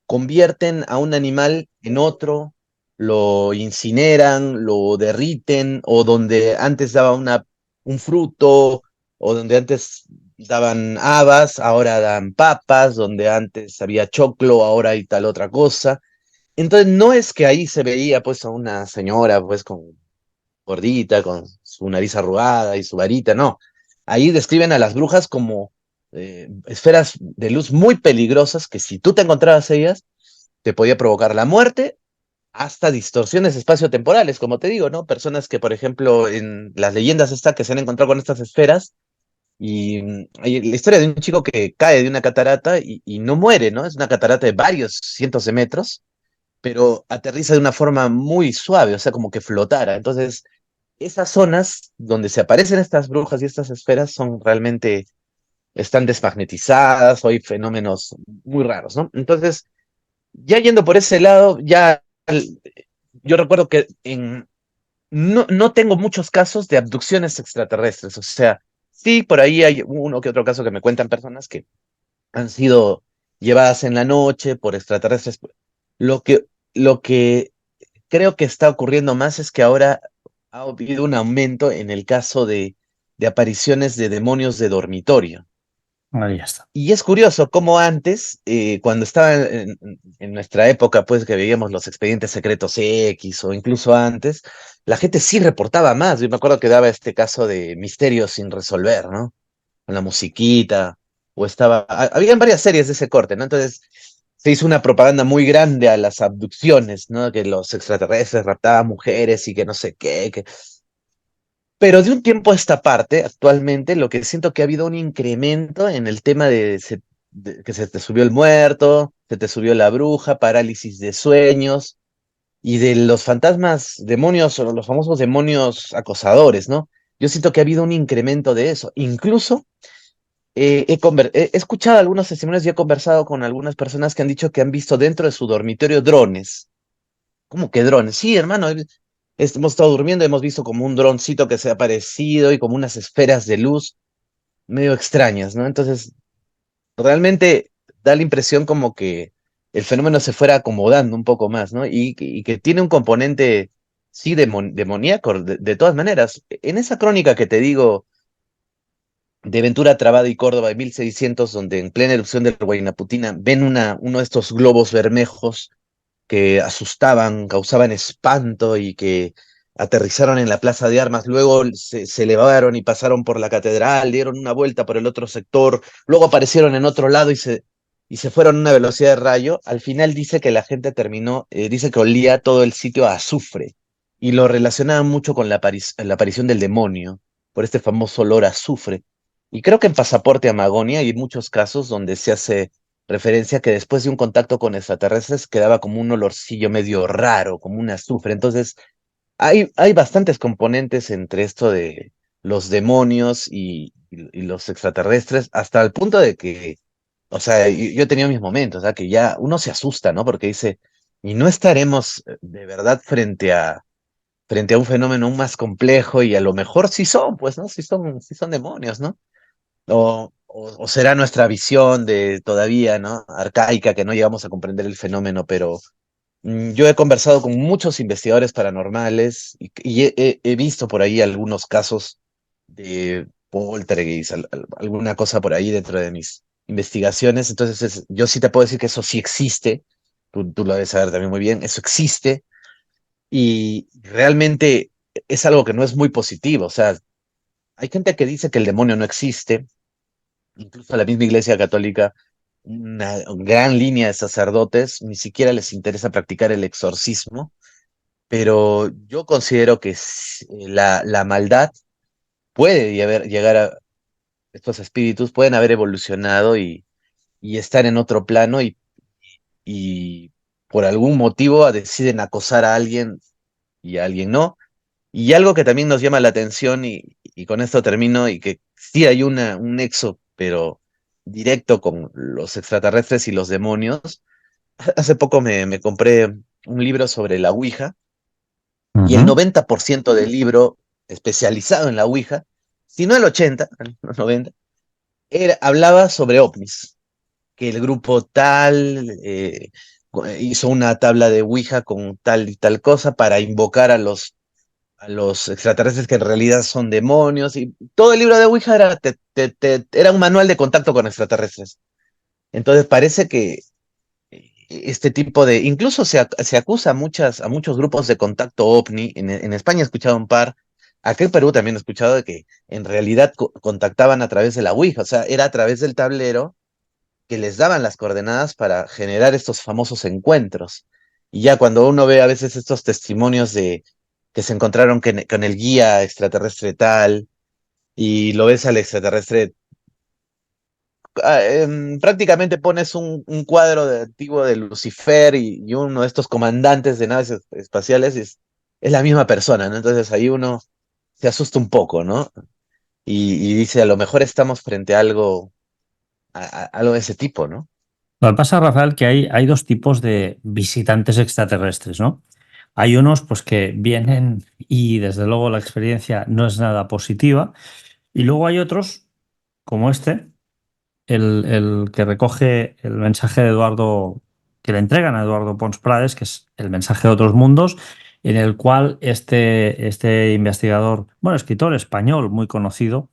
S2: convierten a un animal en otro, lo incineran, lo derriten, o donde antes daba un fruto, o donde antes daban habas, ahora dan papas, donde antes había choclo, ahora hay tal otra cosa. Entonces no es que ahí se veía pues a una señora pues con gordita, con su nariz arrugada y su varita, no. Ahí describen a las brujas como esferas de luz muy peligrosas que si tú te encontrabas ellas, te podía provocar la muerte, hasta distorsiones espaciotemporales, como te digo, ¿no? Personas que, por ejemplo, en las leyendas está que se han encontrado con estas esferas y hay la historia de un chico que cae de una catarata y no muere, ¿no? Es una catarata de varios cientos de metros, pero aterriza de una forma muy suave, o sea, como que flotara. Entonces, esas zonas donde se aparecen estas brujas y estas esferas son realmente, están desmagnetizadas, o hay fenómenos muy raros, ¿no? Entonces, ya yendo por ese lado, yo recuerdo que no tengo muchos casos de abducciones extraterrestres, o sea, sí, por ahí hay uno que otro caso que me cuentan personas que han sido llevadas en la noche por extraterrestres. Lo que, lo que creo que está ocurriendo más es que ahora ha habido un aumento en el caso de apariciones de demonios de dormitorio.
S1: Ahí está.
S2: Y es curioso cómo antes, cuando estaba en nuestra época, pues que veíamos los expedientes secretos X o incluso antes, la gente sí reportaba más. Yo me acuerdo que daba este caso de misterios sin resolver, ¿no? Con la musiquita, o habían varias series de ese corte, ¿no? Entonces se hizo una propaganda muy grande a las abducciones, ¿no? Que los extraterrestres raptaban mujeres y que no sé qué, pero de un tiempo a esta parte, actualmente, lo que siento que ha habido un incremento en el tema de que se te subió el muerto, se te subió la bruja, parálisis de sueños y de los fantasmas, demonios o los famosos demonios acosadores, ¿no? Yo siento que ha habido un incremento de eso. Incluso he escuchado algunos testimonios y he conversado con algunas personas que han dicho que han visto dentro de su dormitorio drones. ¿Cómo que drones? Sí, hermano, hemos estado durmiendo, hemos visto como un droncito que se ha aparecido y como unas esferas de luz medio extrañas, ¿no? Entonces, realmente da la impresión como que el fenómeno se fuera acomodando un poco más, ¿no? Y que tiene un componente, sí, demoníaco, de todas maneras. En esa crónica que te digo de Ventura Trabada y Córdoba de 1600, donde en plena erupción del Huaynaputina ven uno de estos globos bermejos que asustaban, causaban espanto y que aterrizaron en la Plaza de Armas, luego se elevaron y pasaron por la catedral, dieron una vuelta por el otro sector, luego aparecieron en otro lado y se fueron a una velocidad de rayo. Al final dice que la gente terminó, dice que olía todo el sitio a azufre y lo relacionaban mucho con la aparición del demonio, por este famoso olor a azufre. Y creo que en Pasaporte a Magonia hay muchos casos donde se hace referencia que después de un contacto con extraterrestres quedaba como un olorcillo medio raro, como un azufre. Entonces, hay bastantes componentes entre esto de los demonios y los extraterrestres, hasta el punto de que, o sea, yo he tenido mis momentos, o sea, que ya uno se asusta, ¿no? Porque dice, y no estaremos de verdad frente a un fenómeno aún más complejo y a lo mejor sí son, pues, ¿no? Sí son demonios, ¿no? O será nuestra visión de todavía, ¿no? Arcaica, que no llegamos a comprender el fenómeno, pero yo he conversado con muchos investigadores paranormales y he visto por ahí algunos casos de poltergeist, alguna cosa por ahí dentro de mis investigaciones. Entonces, yo sí te puedo decir que eso sí existe, tú lo debes saber también muy bien, eso existe y realmente es algo que no es muy positivo. O sea, hay gente que dice que el demonio no existe, incluso la misma Iglesia Católica, una gran línea de sacerdotes, ni siquiera les interesa practicar el exorcismo, pero yo considero que la maldad puede llegar a estos espíritus, pueden haber evolucionado y estar en otro plano y por algún motivo deciden acosar a alguien y a alguien no. Y algo que también nos llama la atención, y con esto termino, y que sí hay un nexo, pero directo con los extraterrestres y los demonios. Hace poco me compré un libro sobre la Ouija, y el
S1: Ujú.
S2: 90% del libro especializado en la Ouija, si no el 80, el 90, hablaba sobre ovnis. que el grupo tal hizo una tabla de Ouija con tal y tal cosa para invocar a los extraterrestres que en realidad son demonios. Y todo el libro de Ouija era, era un manual de contacto con extraterrestres. Entonces parece que este tipo de, incluso se acusa a muchos grupos de contacto ovni. En España he escuchado un par, aquí en Perú también he escuchado de que en realidad contactaban a través de la Ouija, o sea, era a través del tablero que les daban las coordenadas para generar estos famosos encuentros. Y ya cuando uno ve a veces estos testimonios de que se encontraron con el guía extraterrestre tal, y lo ves al extraterrestre, prácticamente pones un cuadro antiguo de Lucifer y uno de estos comandantes de naves espaciales, es la misma persona, ¿no? Entonces ahí uno se asusta un poco, ¿no? Y dice, a lo mejor estamos frente a algo, algo de ese tipo, ¿no?
S1: Lo que pasa, Rafael, que hay dos tipos de visitantes extraterrestres, ¿no? Hay unos pues que vienen y desde luego la experiencia no es nada positiva. Y luego hay otros, como este, el que recoge el mensaje de Eduardo, que le entregan a Eduardo Pons Prades, que es el mensaje de otros mundos, en el cual este investigador, bueno, escritor español muy conocido,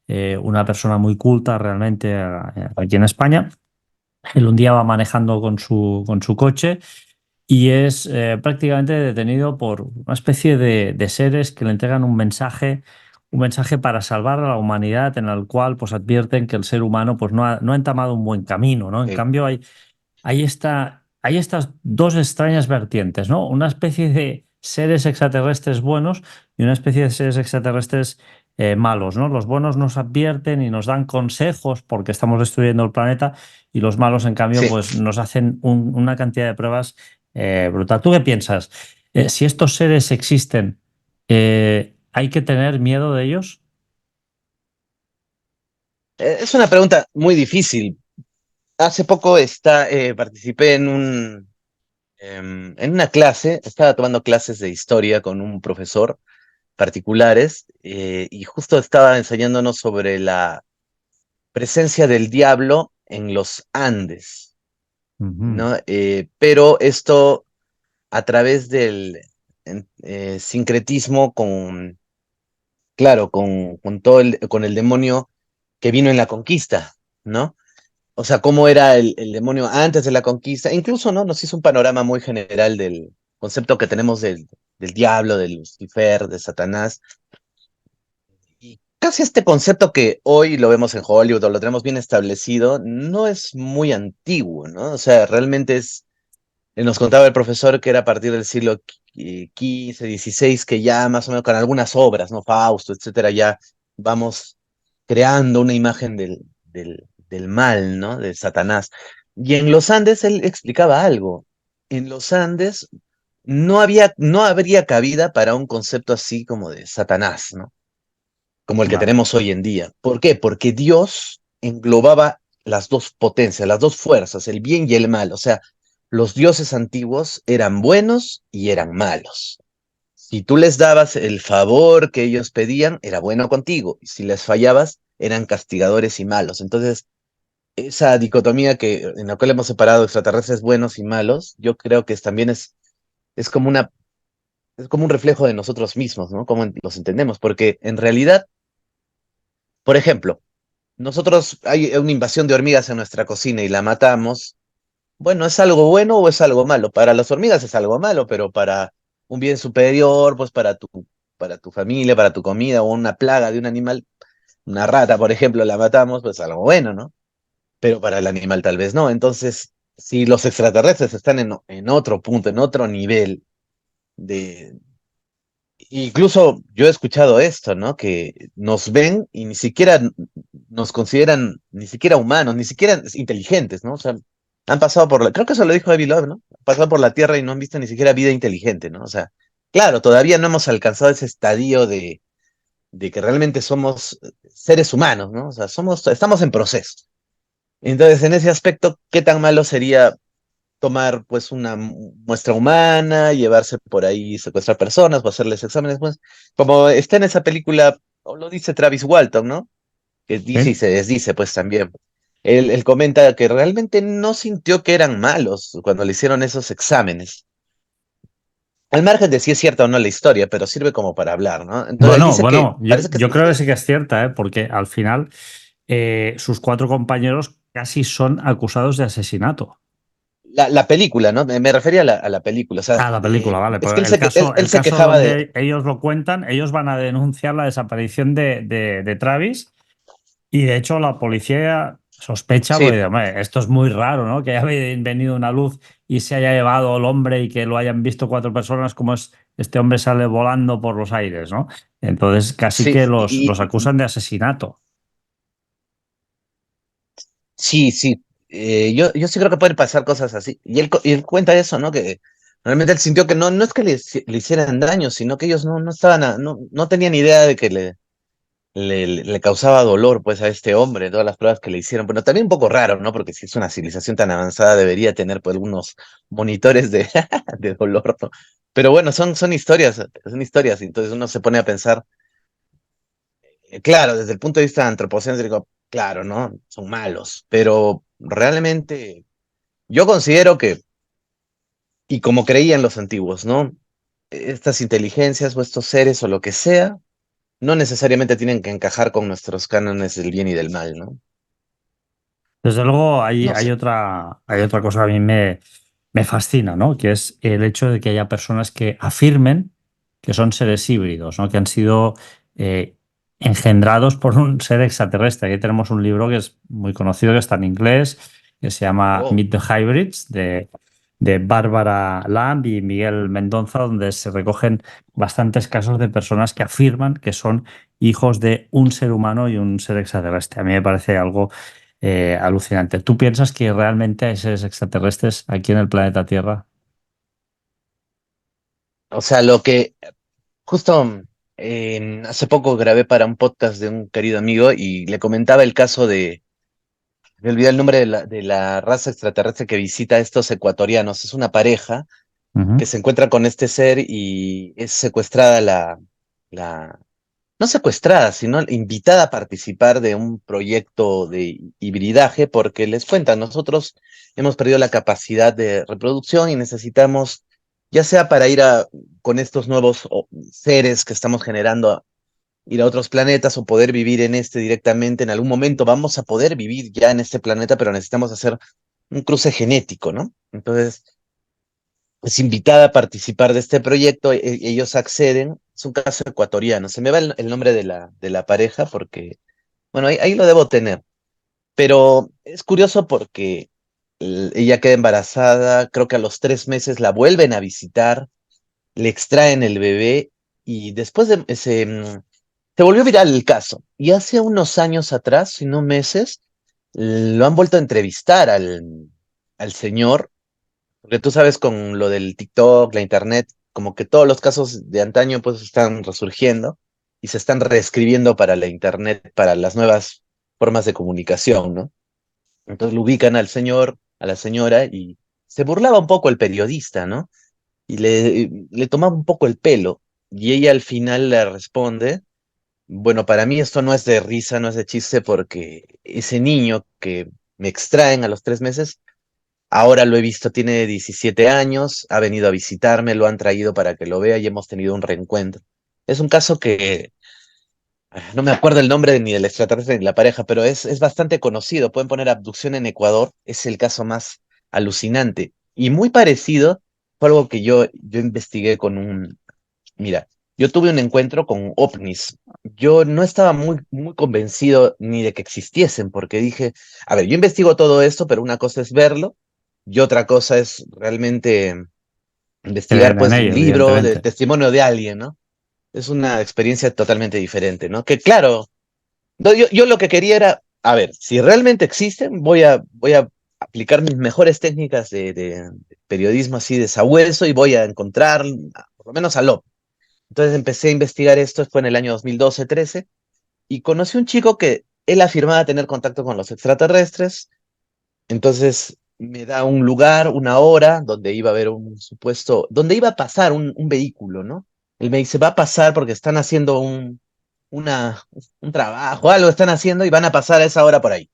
S1: una persona muy culta realmente aquí en España, él un día va manejando con su coche y es prácticamente detenido por una especie de seres que le entregan un mensaje para salvar a la humanidad, en el cual pues advierten que el ser humano pues no ha entamado un buen camino, ¿no? En
S2: Sí,
S1: cambio hay estas dos extrañas vertientes, ¿no? Una especie de seres extraterrestres buenos y una especie de seres extraterrestres malos, ¿no? Los buenos nos advierten y nos dan consejos porque estamos destruyendo el planeta y los malos, en cambio,
S2: sí.
S1: pues nos hacen una cantidad de pruebas brutal. ¿Tú qué piensas? Si estos seres existen, ¿hay que tener miedo de ellos?
S2: Es una pregunta muy difícil. Hace poco participé en una clase, estaba tomando clases de historia con un profesor particulares y justo estaba enseñándonos sobre la presencia del diablo en los Andes,
S1: Ujú.
S2: ¿no? Pero esto a través del sincretismo con, claro, con todo con el demonio que vino en la conquista, ¿no? O sea, cómo era el demonio antes de la conquista. Incluso, ¿no? Nos hizo un panorama muy general del concepto que tenemos del diablo, de Lucifer, de Satanás. Y casi este concepto que hoy lo vemos en Hollywood o lo tenemos bien establecido, no es muy antiguo, ¿no? O sea, realmente es, nos contaba el profesor que era a partir del siglo XV, XVI, que ya más o menos con algunas obras, ¿no? Fausto, etcétera, ya vamos creando una imagen del mal, ¿no? De Satanás. Y en los Andes él explicaba algo. En los Andes no habría cabida para un concepto así como de Satanás, ¿no? Como el que
S1: Vale.
S2: tenemos hoy en día. ¿Por qué? Porque Dios englobaba las dos potencias, las dos fuerzas, el bien y el mal. O sea, los dioses antiguos eran buenos y eran malos. Si tú les dabas el favor que ellos pedían, era bueno contigo. Y si les fallabas, eran castigadores y malos. Entonces, esa dicotomía en la cual hemos separado extraterrestres buenos y malos, yo creo que también es como es como un reflejo de nosotros mismos, ¿no? Cómo los entendemos. Porque en realidad, por ejemplo, nosotros hay una invasión de hormigas en nuestra cocina y la matamos. Bueno, ¿es algo bueno o es algo malo? Para las hormigas es algo malo, pero para un bien superior, pues para tu familia, para tu comida o una plaga de un animal, una rata, por ejemplo, la matamos, pues algo bueno, ¿no? Pero para el animal tal vez no. Entonces, si los extraterrestres están en otro punto, en otro nivel de, incluso yo he escuchado esto, ¿no? Que nos ven y ni siquiera nos consideran ni siquiera humanos, ni siquiera inteligentes, ¿no? O sea, han pasado por creo que eso lo dijo Avi Love, ¿no? Han pasado por la Tierra y no han visto ni siquiera vida inteligente, ¿no? O sea, claro, todavía no hemos alcanzado ese estadio de que realmente somos seres humanos, ¿no? O sea, estamos en proceso. Entonces, en ese aspecto, ¿qué tan malo sería tomar pues una muestra humana, llevarse por ahí, secuestrar personas o hacerles exámenes, pues, como está en esa película, o lo dice Travis Walton, ¿no? Que dice y
S1: ¿Sí?
S2: se desdice, pues también. Él comenta que realmente no sintió que eran malos cuando le hicieron esos exámenes. Al margen de si es cierta o no la historia, pero sirve como para hablar, ¿no? Entonces él
S1: Bueno,
S2: dice que
S1: bueno, yo,
S2: parece que
S1: yo creo que sí que es cierta, ¿eh? Porque al final sus cuatro compañeros casi son acusados de asesinato.
S2: la película, ¿no? Me refería a la película, o sea,
S1: Ah, la película, vale.
S2: es
S1: Pero
S2: que
S1: el caso,
S2: él
S1: el
S2: se
S1: caso
S2: quejaba de,
S1: donde ellos lo cuentan, ellos van a denunciar la desaparición de Travis y de hecho la policía sospecha,
S2: sí,
S1: porque hombre, esto es muy raro, ¿no? Que haya venido una luz y se haya llevado el hombre y que lo hayan visto cuatro personas, como es este hombre sale volando por los aires, ¿no? Entonces casi
S2: sí,
S1: que los acusan de asesinato.
S2: sí, sí. Yo sí creo que pueden pasar cosas así. Y él cuenta eso, ¿no? Que realmente él sintió que no es que le hicieran daño, sino que ellos no estaban, no tenían idea de que le causaba dolor, pues, a este hombre, todas las pruebas que le hicieron. Pero también un poco raro, ¿no? Porque si es una civilización tan avanzada, debería tener, pues, algunos monitores de, de dolor, ¿no? Pero bueno, son historias, y entonces uno se pone a pensar, claro, desde el punto de vista antropocéntrico, claro, ¿no? Son malos, pero realmente yo considero que, y como creían los antiguos, ¿no? Estas inteligencias o estos seres o lo que sea, no necesariamente tienen que encajar con nuestros cánones del bien y del mal, ¿no?
S1: Desde luego
S2: No sé.
S1: hay otra cosa que a mí me fascina, ¿no? Que es el hecho de que haya personas que afirmen que son seres híbridos, ¿no? Que han sido eh, engendrados por un ser extraterrestre. Aquí tenemos un libro que es muy conocido, que está en inglés, que se llama
S2: Oh,
S1: Meet the Hybrids, de Bárbara Lamb y Miguel Mendonza, donde se recogen bastantes casos de personas que afirman que son hijos de un ser humano y un ser extraterrestre. A mí me parece algo alucinante. ¿Tú piensas que realmente hay seres extraterrestres aquí en el planeta Tierra?
S2: o sea, lo que justo hace poco grabé para un podcast de un querido amigo y le comentaba el caso me olvidé el nombre de la raza extraterrestre que visita a estos ecuatorianos. Es una pareja que
S1: Ujú.
S2: se encuentra con este ser y es secuestrada la, no secuestrada, sino invitada a participar de un proyecto de hibridaje porque les cuentan, nosotros hemos perdido la capacidad de reproducción y necesitamos, ya sea para con estos nuevos seres que estamos generando, ir a otros planetas o poder vivir en este directamente, en algún momento vamos a poder vivir ya en este planeta, pero necesitamos hacer un cruce genético, ¿no? Entonces, es invitada a participar de este proyecto, ellos acceden, es un caso ecuatoriano, se me va el nombre de la pareja porque, bueno, ahí lo debo tener, pero es curioso porque ella queda embarazada, creo que a los 3 meses la vuelven a visitar, le extraen el bebé y después de se volvió viral el caso. Y hace unos años atrás, si no meses, lo han vuelto a entrevistar al señor porque tú sabes, con lo del TikTok, la internet, como que todos los casos de antaño pues están resurgiendo y se están reescribiendo para la internet, para las nuevas formas de comunicación, ¿no? Entonces lo ubican al señor, a la señora y se burlaba un poco el periodista, ¿no? Y le tomaba un poco el pelo y ella al final le responde, bueno, para mí esto no es de risa, no es de chiste porque ese niño que me extraen a los 3 meses. Ahora lo he visto, tiene 17 años, ha venido a visitarme, lo han traído para que lo vea y hemos tenido un reencuentro. Es un caso que no me acuerdo el nombre ni del extraterrestre ni de la pareja, pero es bastante conocido. Pueden poner abducción en Ecuador, es el caso más alucinante. Y muy parecido, fue algo que yo investigué con mira, yo tuve un encuentro con ovnis. Yo no estaba muy convencido ni de que existiesen, porque dije, a ver, yo investigo todo esto, pero una cosa es verlo y otra cosa es realmente investigar,
S1: Creen en
S2: pues, un
S1: ello,
S2: libro del
S1: evidentemente.
S2: testimonio de alguien, ¿no? Es una experiencia totalmente diferente, ¿no? Que claro, no, yo lo que quería era, a ver, si realmente existen, voy a aplicar mis mejores técnicas de periodismo así de sabueso y voy a encontrar, por lo menos al entonces empecé a investigar esto, fue en el año 2012-13, y conocí un chico que él afirmaba tener contacto con los extraterrestres, entonces me da un lugar, una hora, donde iba a haber un supuesto, donde iba a pasar un vehículo, ¿no? Él me dice, va a pasar porque están haciendo una, un trabajo, algo están haciendo y van a pasar a esa hora por ahí.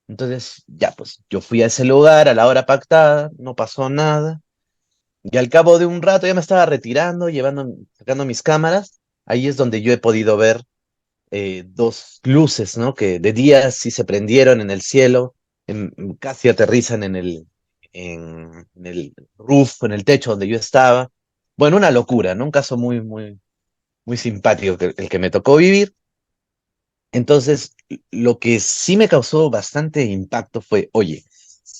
S2: Entonces, ya, pues yo fui a ese lugar a la hora pactada, no pasó nada. Y al cabo de un rato ya me estaba retirando, sacando mis cámaras. Ahí es donde yo he podido ver dos luces, ¿no? Que de día sí se prendieron en el cielo, casi aterrizan en el roof, en el techo donde yo estaba. Bueno, una locura, ¿no? Un caso muy, muy, muy simpático el que me tocó vivir. Entonces, lo que sí me causó bastante impacto fue, oye,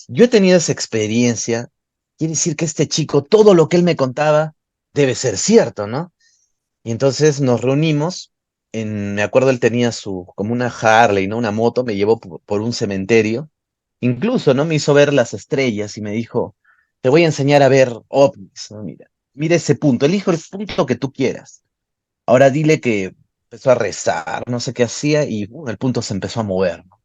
S2: yo he tenido esa experiencia, quiere decir que este chico, todo lo que él me contaba, debe ser cierto, ¿no? Y entonces nos reunimos, me acuerdo él tenía como una Harley, ¿no? Una moto, me llevó por un cementerio, incluso, ¿no? Me hizo ver las estrellas y me dijo, te voy a enseñar a ver ovnis, ¿no? Mira, mira ese punto, elijo el punto que tú quieras. Ahora dile que empezó a rezar, no sé qué hacía y el punto se empezó a mover, ¿no?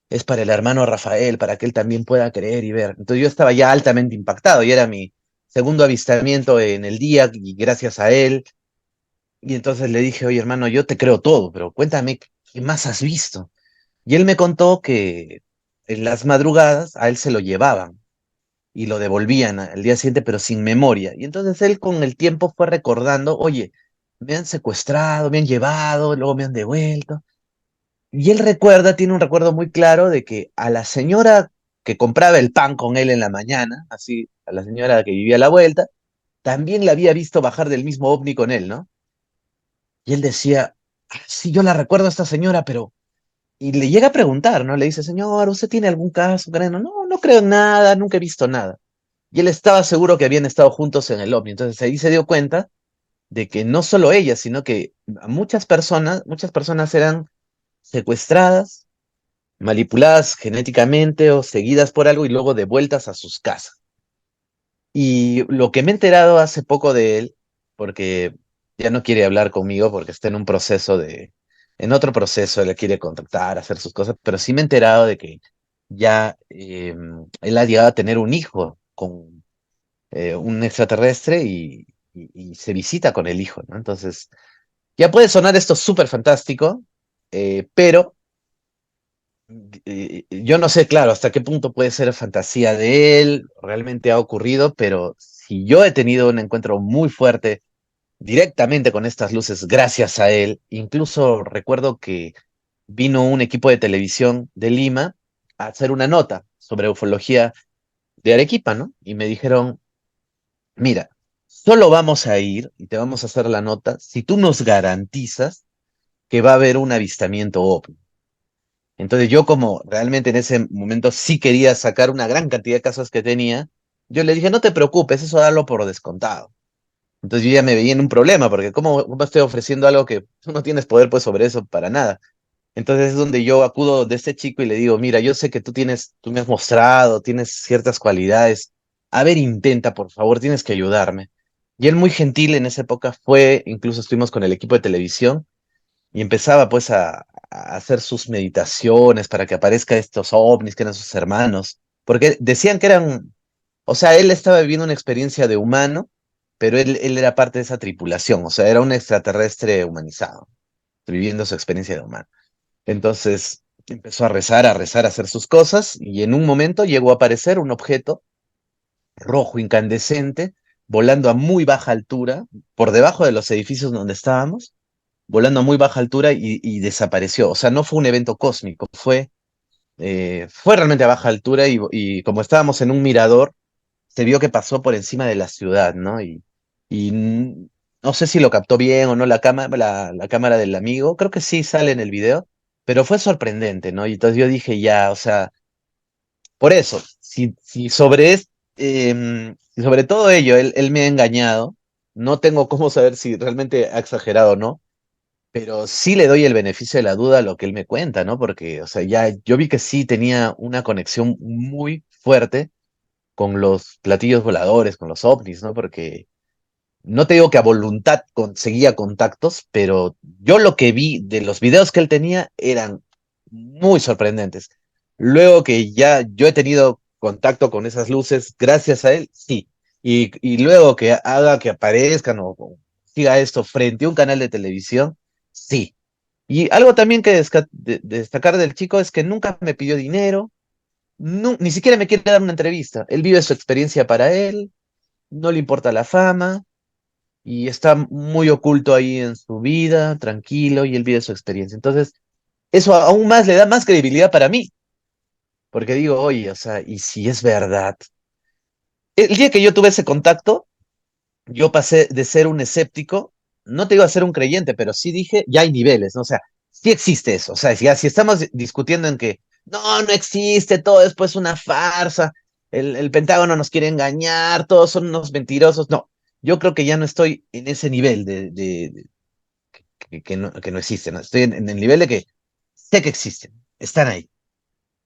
S2: Es para el hermano Rafael, para que él también pueda creer y ver. Entonces yo estaba ya altamente impactado y era mi segundo avistamiento en el día y gracias a él. Y entonces le dije, oye hermano, yo te creo todo, pero cuéntame qué más has visto. Y él me contó que en las madrugadas a él se lo llevaban y lo devolvían al día siguiente, pero sin memoria. Y entonces él con el tiempo fue recordando, oye, me han secuestrado, me han llevado, luego me han devuelto. Y él recuerda, tiene un recuerdo muy claro de que a la señora que compraba el pan con él en la mañana, así, a la señora que vivía a la vuelta, también la había visto bajar del mismo ovni con él, ¿no? Y él decía, "Ah, sí, yo la recuerdo a esta señora, pero..." Y le llega a preguntar, ¿no? Le dice, señor, ¿usted tiene algún caso? Creo, no, no creo en nada, nunca he visto nada. Y él estaba seguro que habían estado juntos en el ovni. Entonces ahí se dio cuenta de que no solo ella, sino que a muchas personas eran secuestradas, manipuladas genéticamente o seguidas por algo y luego devueltas a sus casas. Y lo que me he enterado hace poco de él, porque ya no quiere hablar conmigo porque está en un proceso en otro proceso, él quiere contactar, hacer sus cosas, pero sí me he enterado de que ya él ha llegado a tener un hijo con un extraterrestre y se visita con el hijo, ¿no? Entonces, ya puede sonar esto súper fantástico, pero yo no sé, claro, hasta qué punto puede ser fantasía de él, realmente ha ocurrido, pero si yo he tenido un encuentro muy fuerte directamente con estas luces gracias a él, incluso recuerdo que vino un equipo de televisión de Lima a hacer una nota sobre ufología de Arequipa, ¿no? Y me dijeron, mira, solo vamos a ir y te vamos a hacer la nota si tú nos garantizas que va a haber un avistamiento OVNI. Entonces yo como realmente en ese momento sí quería sacar una gran cantidad de casos que tenía, yo le dije, no te preocupes, eso dalo por descontado. Entonces yo ya me veía en un problema, porque ¿cómo estoy ofreciendo algo que tú no tienes poder pues sobre eso para nada? Entonces es donde yo acudo de este chico y le digo, mira, yo sé que tú me has mostrado, tienes ciertas cualidades. A ver, intenta, por favor, tienes que ayudarme. Y él muy gentil en esa época fue, incluso estuvimos con el equipo de televisión y empezaba pues a hacer sus meditaciones para que aparezca estos ovnis que eran sus hermanos, porque decían que eran, o sea, él estaba viviendo una experiencia de humano, pero él era parte de esa tripulación, o sea, era un extraterrestre humanizado, viviendo su experiencia de humano. Entonces empezó a rezar, a hacer sus cosas, y en un momento llegó a aparecer un objeto rojo incandescente, volando a muy baja altura, por debajo de los edificios donde estábamos, volando a muy baja altura y desapareció. O sea, no fue un evento cósmico, fue realmente a baja altura y como estábamos en un mirador, se vio que pasó por encima de la ciudad, ¿no? Y no sé si lo captó bien o no la cámara del amigo, creo que sí sale en el video, pero fue sorprendente, ¿no? Y entonces yo dije, ya, o sea, por eso, si sobre todo ello él me ha engañado, no tengo cómo saber si realmente ha exagerado o no, pero sí le doy el beneficio de la duda a lo que él me cuenta, ¿no? Porque, o sea, ya yo vi que sí tenía una conexión muy fuerte con los platillos voladores, con los ovnis, ¿no? Porque no te digo que a voluntad conseguía contactos, pero yo lo que vi de los videos que él tenía eran muy sorprendentes. Luego que ya yo he tenido contacto con esas luces, gracias a él, sí. Y luego que haga que aparezcan o siga esto frente a un canal de televisión, sí. Y algo también que destacar del chico es que nunca me pidió dinero, ni siquiera me quiere dar una entrevista. Él vive su experiencia para él, no le importa la fama y está muy oculto ahí en su vida, tranquilo, y él vive su experiencia. Entonces, eso aún más le da más credibilidad para mí, porque digo, oye, o sea, y si es verdad. El día que yo tuve ese contacto, yo pasé de ser un escéptico, no te digo a ser un creyente, pero sí dije, ya hay niveles, ¿no? O sea, sí existe eso. O sea, si estamos discutiendo en que no, no existe, todo es pues una farsa, el Pentágono nos quiere engañar, todos son unos mentirosos. No, yo creo que ya no estoy en ese nivel que no existen, ¿no? Estoy en el nivel de que sé que existen, están ahí.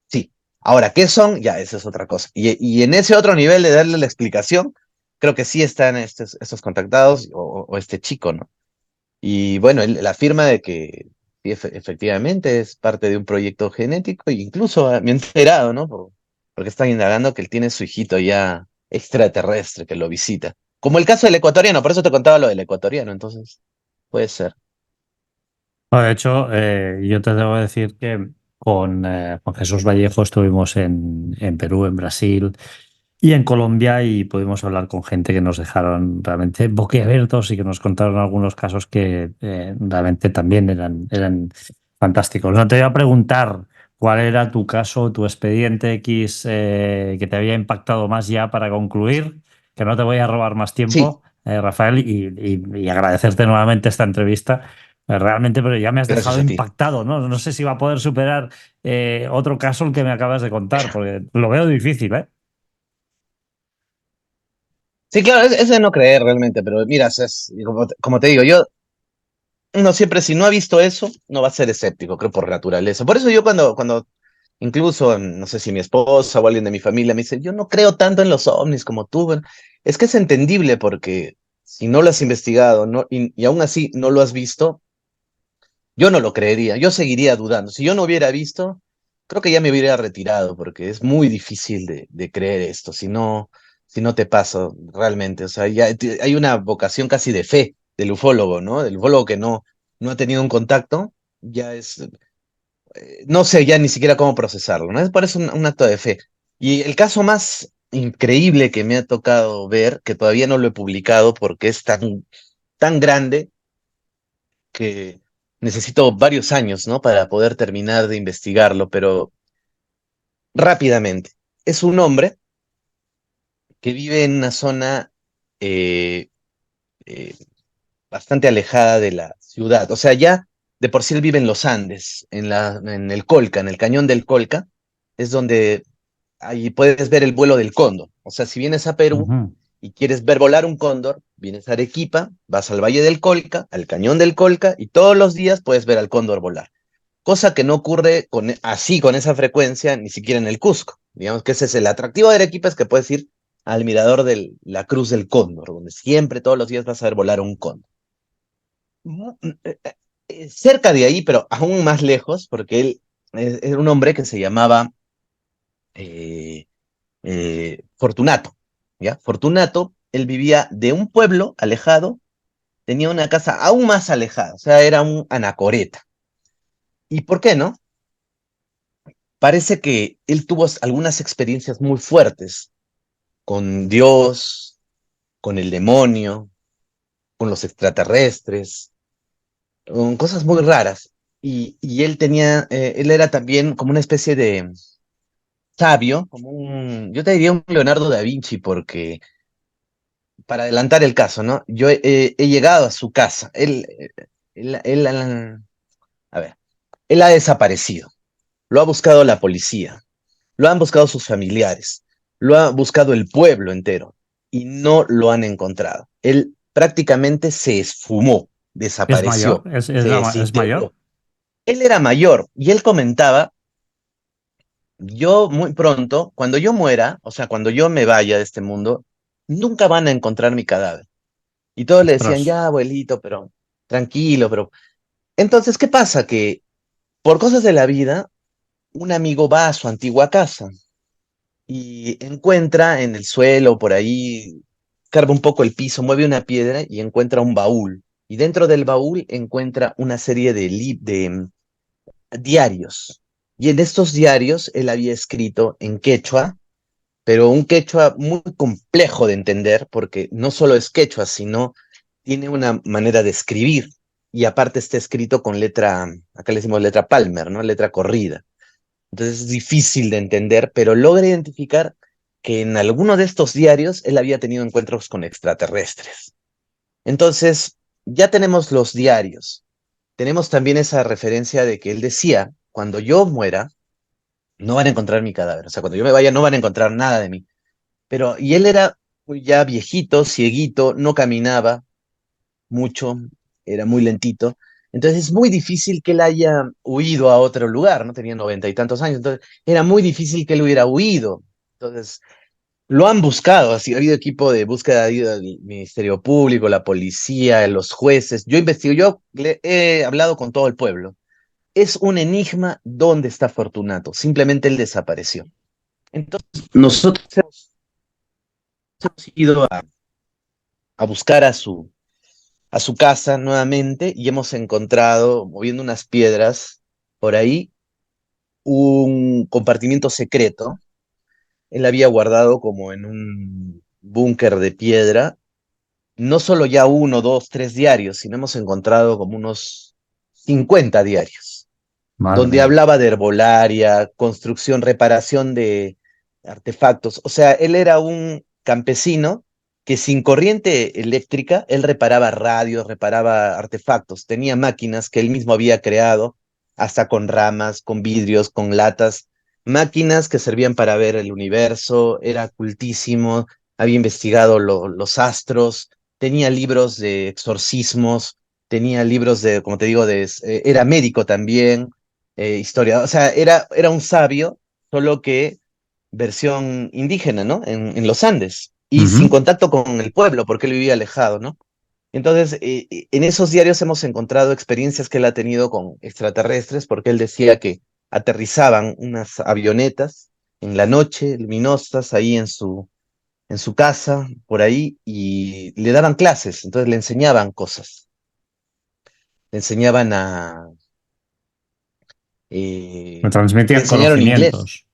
S2: Sí. Ahora, ¿qué son? Ya, esa es otra cosa. Y en ese otro nivel de darle la explicación, creo que sí están estos contactados o este chico, ¿no? Y bueno, él afirma de que sí, efectivamente es parte de un proyecto genético, e incluso me he enterado, ¿no? Porque están indagando que él tiene su hijito ya extraterrestre que lo visita. Como el caso del ecuatoriano, por eso te contaba lo del ecuatoriano, entonces puede ser.
S1: Bueno, de hecho, yo te debo decir que con Jesús Vallejo estuvimos en Perú, en Brasil y en Colombia y pudimos hablar con gente que nos dejaron realmente boquiabiertos y que nos contaron algunos casos que realmente también eran fantásticos. No te voy a preguntar cuál era tu caso, tu expediente X que te había impactado más ya para concluir, que no te voy a robar más
S2: Sí,
S1: tiempo, Rafael, y agradecerte nuevamente esta entrevista. Realmente, pero ya me has dejado
S2: gracias a ti.
S1: impactado, ¿no? No sé si va a poder superar otro caso el que me acabas de contar, porque lo veo difícil, ¿eh?
S2: Sí, claro, es de no creer realmente, pero mira, como te digo, yo uno siempre, si no ha visto eso, no va a ser escéptico, creo por naturaleza. Por eso yo cuando incluso, no sé si mi esposa o alguien de mi familia me dice, yo no creo tanto en los ovnis como tú, bueno, es que es entendible porque si no lo has investigado no, y aún así no lo has visto, yo no lo creería, yo seguiría dudando. Si yo no hubiera visto, creo que ya me hubiera retirado porque es muy difícil de creer esto, si no te pasa realmente. O sea, ya hay una vocación casi de fe del ufólogo, ¿no? Del ufólogo que no ha tenido un contacto, ya es, no sé ya ni siquiera cómo procesarlo, ¿no? Es por eso un acto de fe. Y el caso más increíble que me ha tocado ver, que todavía no lo he publicado porque es tan grande que necesito varios años, ¿no? Para poder terminar de investigarlo, pero rápidamente. Es un hombre que vive en una zona eh, eh, bastante alejada de la ciudad. O sea, ya de por sí él vive en los Andes, en el Colca, en el cañón del Colca, es donde ahí puedes ver el vuelo del cóndor. O sea, si vienes a Perú
S1: Ujú.
S2: y quieres ver volar un cóndor, vienes a Arequipa, vas al Valle del Colca, al cañón del Colca, y todos los días puedes ver al cóndor volar. Cosa que no ocurre así, con esa frecuencia, ni siquiera en el Cusco. Digamos que ese es el atractivo de Arequipa, es que puedes ir al mirador de la Cruz del Cóndor, donde siempre, todos los días vas a ver volar un cóndor. Cerca de ahí, pero aún más lejos, porque él era un hombre que se llamaba eh, Fortunato, ¿ya? Fortunato, él vivía de un pueblo alejado, tenía una casa aún más alejada, o sea, era un anacoreta. ¿Y por qué no? Parece que él tuvo algunas experiencias muy fuertes con Dios, con el demonio, con los extraterrestres, con cosas muy raras. Y él era también como una especie de sabio, yo te diría un Leonardo da Vinci, porque para adelantar el caso, ¿no? Yo he llegado a su casa. Él, a ver, él ha desaparecido. Lo ha buscado la policía. Lo han buscado sus familiares, lo ha buscado el pueblo entero y no lo han encontrado. Él prácticamente se esfumó,
S1: ¿Es mayor?
S2: desapareció,
S1: ¿Es,
S2: se
S1: es mayor?
S2: desintegró. Él era mayor y él comentaba, yo muy pronto, cuando yo muera, o sea, cuando yo me vaya de este mundo, nunca van a encontrar mi cadáver. Y todos le
S1: Ostras.
S2: decían, ya, abuelito, pero tranquilo, pero... Entonces, ¿qué pasa? Que por cosas de la vida, un amigo va a su antigua casa y encuentra en el suelo, por ahí, carva un poco el piso, mueve una piedra y encuentra un baúl. Y dentro del baúl encuentra una serie de diarios. Y en estos diarios él había escrito en quechua, pero un quechua muy complejo de entender, porque no solo es quechua, sino tiene una manera de escribir. Y aparte está escrito con letra, acá le decimos letra Palmer, ¿no? Letra corrida. Entonces es difícil de entender, pero logra identificar que en alguno de estos diarios él había tenido encuentros con extraterrestres. Entonces, ya tenemos los diarios. Tenemos también esa referencia de que él decía, cuando yo muera, no van a encontrar mi cadáver. O sea, cuando yo me vaya, no van a encontrar nada de mí. Pero, y él era ya viejito, cieguito, no caminaba mucho, era muy lentito. Entonces es muy difícil que él haya huido a otro lugar, ¿no? Tenía 90 y tantos años, entonces era muy difícil que él hubiera huido. Entonces, lo han buscado, así ha habido equipo de búsqueda, ha habido el Ministerio Público, la policía, los jueces. Yo investigo, he hablado con todo el pueblo. Es un enigma dónde está Fortunato. Simplemente él desapareció. Entonces, nosotros hemos ido a buscar a su casa nuevamente y hemos encontrado, moviendo unas piedras por ahí, un compartimiento secreto. Él había guardado como en un búnker de piedra, no solo ya uno, dos, tres diarios, sino hemos encontrado como unos 50 diarios,
S1: Madre
S2: donde
S1: mía.
S2: hablaba de herbolaria, construcción, reparación de artefactos. O sea, él era un campesino que sin corriente eléctrica, él reparaba radios, reparaba artefactos, tenía máquinas que él mismo había creado, hasta con ramas, con vidrios, con latas, máquinas que servían para ver el universo, era cultísimo, había investigado los astros, tenía libros de exorcismos, tenía libros de, como te digo, era médico también, historiador, o sea, era un sabio, solo que versión indígena, ¿no? En los Andes y sin
S1: Ujú.
S2: contacto con el pueblo, porque él vivía alejado, ¿no? Entonces, en esos diarios hemos encontrado experiencias que él ha tenido con extraterrestres, porque él decía que aterrizaban unas avionetas en la noche, luminosas, ahí en su casa, por ahí, y le daban clases, entonces le enseñaban cosas, le enseñaban
S1: Me
S2: le
S1: transmitían
S2: enseñaron inglés.
S1: conocimientos.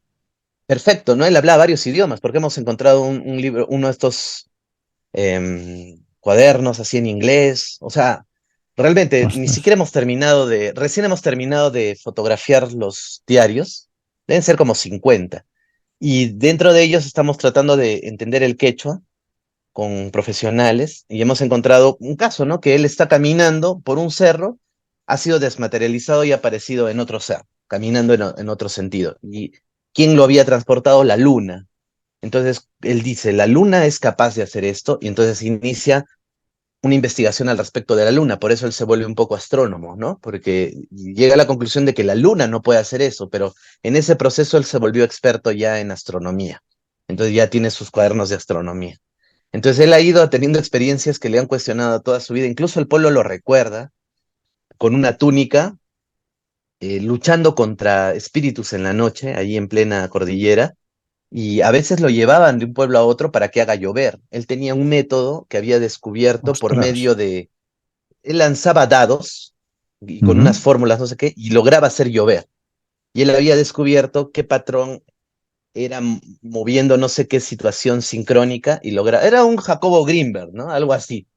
S2: Perfecto, ¿no? Él hablaba varios idiomas, porque hemos encontrado un libro, uno de estos cuadernos así en inglés. O sea, realmente ni
S1: Ostras.
S2: siquiera recién hemos terminado de fotografiar los diarios. Deben ser como 50. Y dentro de ellos estamos tratando de entender el quechua con profesionales y hemos encontrado un caso, ¿no? Que él está caminando por un cerro, ha sido desmaterializado y ha aparecido en otro cerro, caminando en otro sentido. ¿Y quién lo había transportado? La luna. Entonces él dice, la luna es capaz de hacer esto y entonces inicia una investigación al respecto de la luna. Por eso él se vuelve un poco astrónomo, ¿no? Porque llega a la conclusión de que la luna no puede hacer eso, pero en ese proceso él se volvió experto ya en astronomía. Entonces ya tiene sus cuadernos de astronomía. Entonces él ha ido teniendo experiencias que le han cuestionado toda su vida. Incluso el pueblo lo recuerda con una túnica, luchando contra espíritus en la noche, allí en plena cordillera y a veces lo llevaban de un pueblo a otro para que haga llover. Él tenía un método que había descubierto por
S1: Ostras.
S2: medio de, él lanzaba dados y con unas
S1: Ujú.
S2: fórmulas, no sé qué, y lograba hacer llover. Y él había descubierto qué patrón era moviendo no sé qué situación sincrónica y logra, era un Jacobo Greenberg, ¿no? Algo así,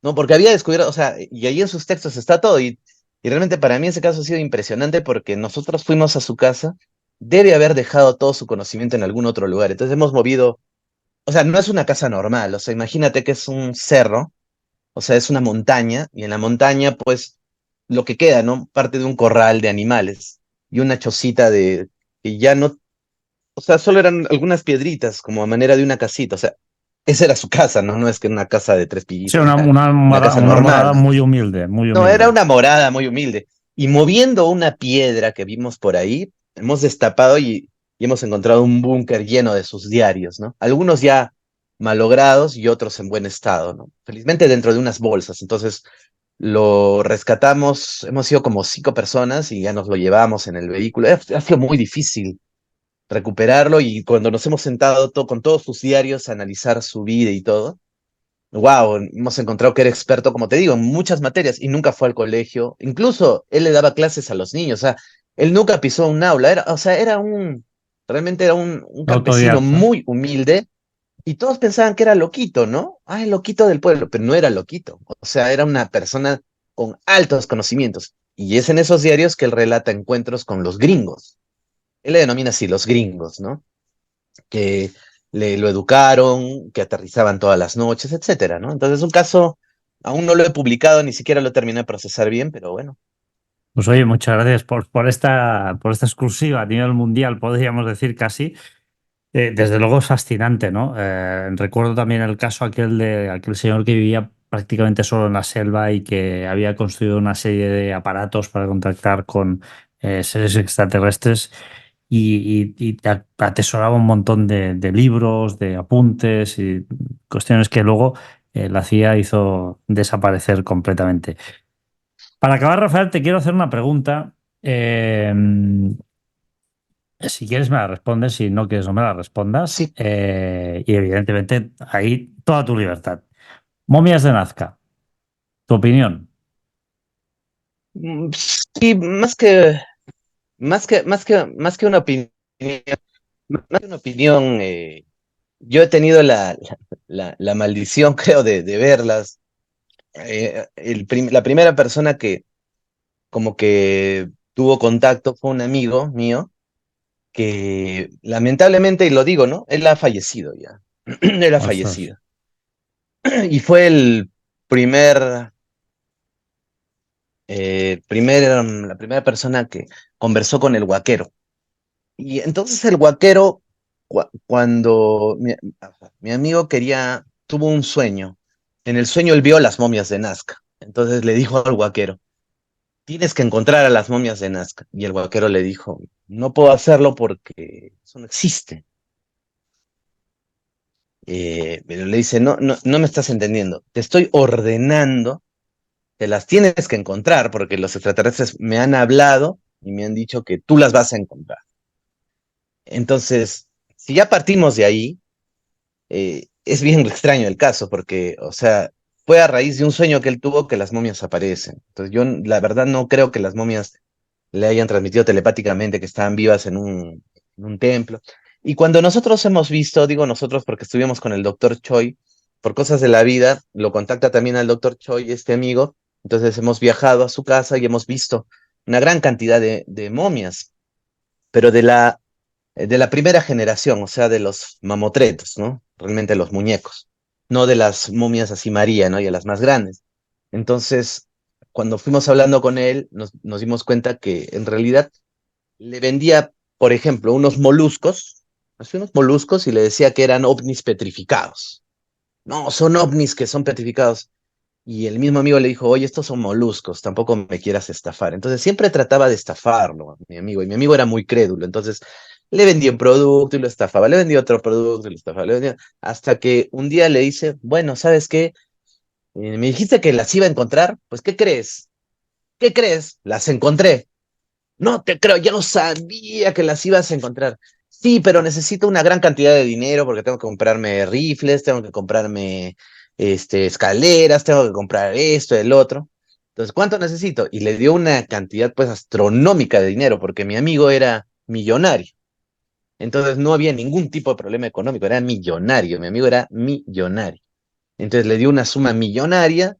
S2: ¿no? Porque había descubierto, o sea, y ahí en sus textos está todo, y realmente para mí ese caso ha sido impresionante porque nosotros fuimos a su casa, debe haber dejado todo su conocimiento en algún otro lugar, entonces hemos movido, o sea, no es una casa normal, o sea, imagínate que es un cerro, o sea, es una montaña, y en la montaña, pues, lo que queda, ¿no? Parte de un corral de animales y una chocita de, que ya no, o sea, solo eran algunas piedritas, como a manera de una casita, o sea, esa era su casa, ¿no? No es que una casa de tres
S1: Sí,
S2: pisos, era una casa
S1: una
S2: normal,
S1: morada
S2: ¿no?
S1: muy humilde, muy
S2: No, era
S1: humilde.
S2: una morada muy humilde. Y moviendo una piedra que vimos por ahí, hemos destapado y hemos encontrado un búnker lleno de sus diarios, ¿no? Algunos ya malogrados y otros en buen estado, ¿no? Felizmente dentro de unas bolsas. Entonces lo rescatamos, hemos sido como 5 personas y ya nos lo llevamos en el vehículo. Ha sido muy difícil recuperarlo y cuando nos hemos sentado con todos sus diarios a analizar su vida y todo, wow, hemos encontrado que era experto, como te digo, en muchas materias y nunca fue al colegio. Incluso él le daba clases a los niños. O sea, Él nunca pisó un aula, o sea, realmente era un campesino
S1: Autodidacta.
S2: muy humilde y todos pensaban que era loquito, ¿no? Ah, el loquito del pueblo, pero no era loquito. O sea, era una persona con altos conocimientos. Y es en esos diarios que él relata encuentros con los gringos. Él le denomina así, los gringos, ¿no? Que lo educaron, que aterrizaban todas las noches, etcétera, ¿no? Entonces es un caso, aún no lo he publicado, ni siquiera lo terminé de procesar bien, pero bueno.
S1: Pues oye, muchas gracias por esta exclusiva a nivel mundial, podríamos decir casi. Desde luego es fascinante, ¿no? Recuerdo también el caso aquel de aquel señor que vivía prácticamente solo en la selva y que había construido una serie de aparatos para contactar con seres extraterrestres y atesoraba un montón de libros, de apuntes y cuestiones que luego la CIA hizo desaparecer completamente. Para acabar, Rafael, te quiero hacer una pregunta. Eh, si quieres me la respondes, si no quieres no me la respondas.
S2: Sí,
S1: Y evidentemente ahí toda tu libertad. Momias de Nazca, tu opinión.
S2: sí, más que una opinión, más que una opinión, yo he tenido la maldición, creo, de verlas. La primera persona que como que tuvo contacto fue un amigo mío que lamentablemente, y lo digo, ¿no? Él ha fallecido ya. Él ha
S1: Ostras,
S2: fallecido. Y fue la primera persona que conversó con el huaquero. Y entonces el huaquero, cuando mi amigo tuvo un sueño. En el sueño él vio las momias de Nazca. Entonces le dijo al huaquero, tienes que encontrar a las momias de Nazca. Y el huaquero le dijo, no puedo hacerlo porque eso no existe. Pero le dice, no, no, no me estás entendiendo. Te estoy ordenando, te las tienes que encontrar porque los extraterrestres me han hablado y me han dicho que tú las vas a encontrar. Entonces, si ya partimos de ahí, es bien extraño el caso porque, o sea, fue a raíz de un sueño que él tuvo que las momias aparecen. Entonces, yo la verdad no creo que las momias le hayan transmitido telepáticamente que estaban vivas en un templo. Y cuando nosotros hemos visto, digo nosotros porque estuvimos con el doctor Choi, por cosas de la vida, lo contacta también al doctor Choi, este amigo, entonces hemos viajado a su casa y hemos visto una gran cantidad de momias, pero de la primera generación, o sea, de los mamotretos, ¿no? Realmente los muñecos, no de las momias así María, ¿no? Y de las más grandes. Entonces, cuando fuimos hablando con él, nos dimos cuenta que en realidad le vendía, por ejemplo, unos moluscos y le decía que eran ovnis petrificados. No, son ovnis que son petrificados. Y el mismo amigo le dijo, oye, estos son moluscos, tampoco me quieras estafar. Entonces siempre trataba de estafarlo, mi amigo, y mi amigo era muy crédulo. Entonces le vendía un producto y lo estafaba, le vendía otro producto y lo estafaba, hasta que un día le dice, bueno, ¿sabes qué? Me dijiste que las iba a encontrar, pues ¿qué crees? ¿Qué crees? Las encontré. No te creo, ya no sabía que las ibas a encontrar. Sí, pero necesito una gran cantidad de dinero porque tengo que comprarme rifles, tengo que comprarme escaleras, tengo que comprar esto, el otro. Entonces, ¿cuánto necesito? Y le dio una cantidad pues astronómica de dinero porque mi amigo era millonario. Entonces no había ningún tipo de problema económico, era millonario, mi amigo era millonario. Entonces le dio una suma millonaria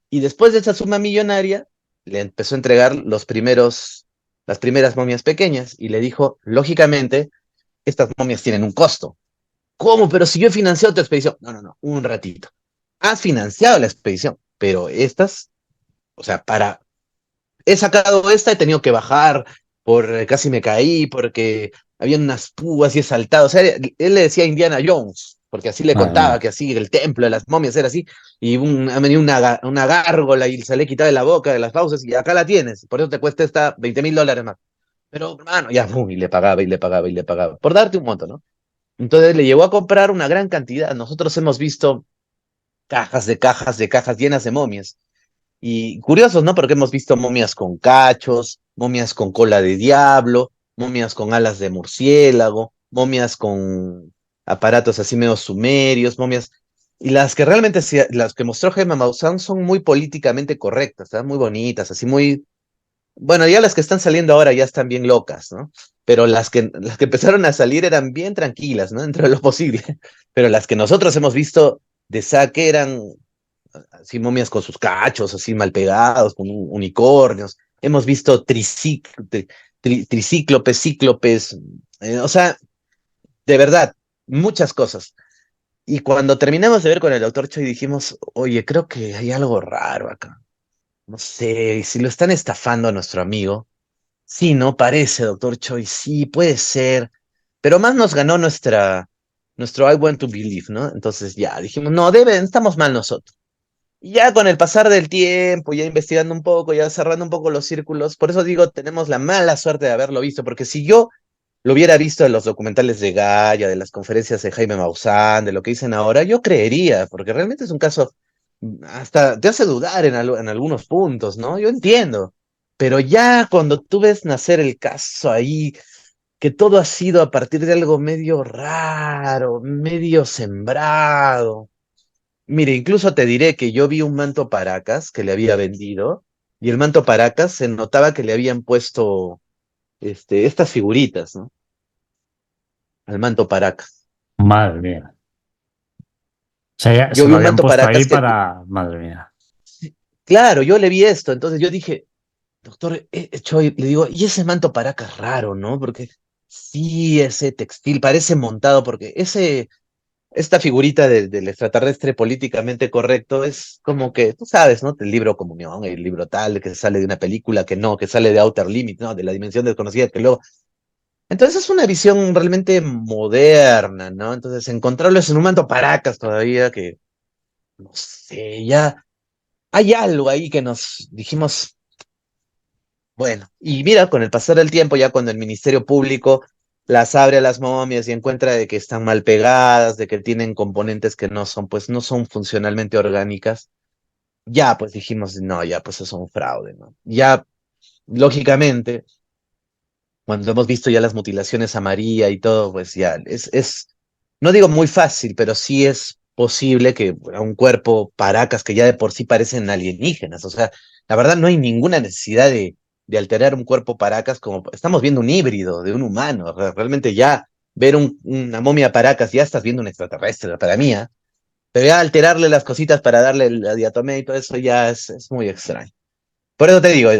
S2: y después de esa suma millonaria le empezó a entregar las primeras momias pequeñas y le dijo, lógicamente, estas momias tienen un costo. ¿Cómo? Pero si yo he financiado tu expedición. No, no, no, un ratito. Has financiado la expedición, pero estas, o sea, he sacado esta, he tenido que bajar, casi me caí porque había unas púas y he saltado. O sea, él le decía a Indiana Jones, porque así le
S1: madre
S2: contaba
S1: mía.
S2: que así el templo de las momias era así, y ha venido una gárgola y se le quitaba de la boca de las fauces, y acá la tienes, por eso te cuesta esta $20,000 más. Pero, hermano, ya, y le pagaba y le pagaba y le pagaba, por darte un monto, ¿no? Entonces le llevó a comprar una gran cantidad. Nosotros hemos visto cajas de cajas de cajas llenas de momias. Y curiosos, ¿no? Porque hemos visto momias con cachos, momias con cola de diablo, momias con alas de murciélago, momias con aparatos así medio sumerios, momias. Y las que realmente, las que mostró Gemma Maussan son muy políticamente correctas, ¿sabes? Muy bonitas, así muy. Bueno, ya las que están saliendo ahora ya están bien locas, ¿no? Pero las que empezaron a salir eran bien tranquilas, ¿no? Dentro de lo posible. Pero las que nosotros hemos visto de saque eran así momias con sus cachos, así mal pegados, con unicornios. Hemos visto tricíclopes, cíclopes, o sea, de verdad, muchas cosas. Y cuando terminamos de ver con el doctor Choi dijimos, oye, creo que hay algo raro acá. No sé, si lo están estafando a nuestro amigo. Sí, no parece, doctor Choi, sí, puede ser. Pero más nos ganó nuestro I want to believe, ¿no? Entonces ya dijimos, no, estamos mal nosotros. Y ya con el pasar del tiempo, ya investigando un poco, ya cerrando un poco los círculos, por eso digo, tenemos la mala suerte de haberlo visto, porque si yo lo hubiera visto en los documentales de Gaia, de las conferencias de Jaime Maussan, de lo que dicen ahora, yo creería, porque realmente es un caso, hasta te hace dudar en algunos puntos, ¿no? Yo entiendo, pero ya cuando tú ves nacer el caso ahí, que todo ha sido a partir de algo medio raro, medio sembrado. Mire, incluso te diré que yo vi un manto Paracas que le había vendido, y el manto Paracas se notaba que le habían puesto estas figuritas, ¿no? Al manto Paracas.
S1: Madre mía.
S2: Yo
S1: Se
S2: vi
S1: lo
S2: un
S1: habían
S2: manto
S1: puesto ahí
S2: Paracas que,
S1: para... Madre mía.
S2: claro, yo le vi esto, entonces yo dije, doctor Choi, le digo, y ese manto Paracas raro, ¿no? Porque sí, ese textil parece montado, porque esta figurita del extraterrestre políticamente correcto es como que, tú sabes, ¿no? El libro Comunión, el libro tal, que sale de una película, que no, que sale de Outer Limit, ¿no? De la dimensión desconocida, que luego... Entonces es una visión realmente moderna, ¿no? Entonces encontrarlo es en un manto Paracas todavía, que, no sé, ya hay algo ahí que nos dijimos, bueno, y mira, con el pasar del tiempo, ya cuando el Ministerio Público las abre a las momias y encuentra de que están mal pegadas, de que tienen componentes que no son, pues no son funcionalmente orgánicas, ya pues dijimos, no, ya pues eso es un fraude, ¿no? Ya, lógicamente, cuando hemos visto ya las mutilaciones a María y todo, pues ya no digo muy fácil, pero sí es posible que a un cuerpo Paracas que ya de por sí parecen alienígenas, o sea, la verdad no hay ninguna necesidad de alterar un cuerpo Paracas como estamos viendo un híbrido de un humano, realmente ya ver una momia Paracas ya estás viendo un extraterrestre para mí, ¿ah? Pero ya alterarle las cositas para darle la diatomea y todo eso ya es muy extraño. Por eso te digo,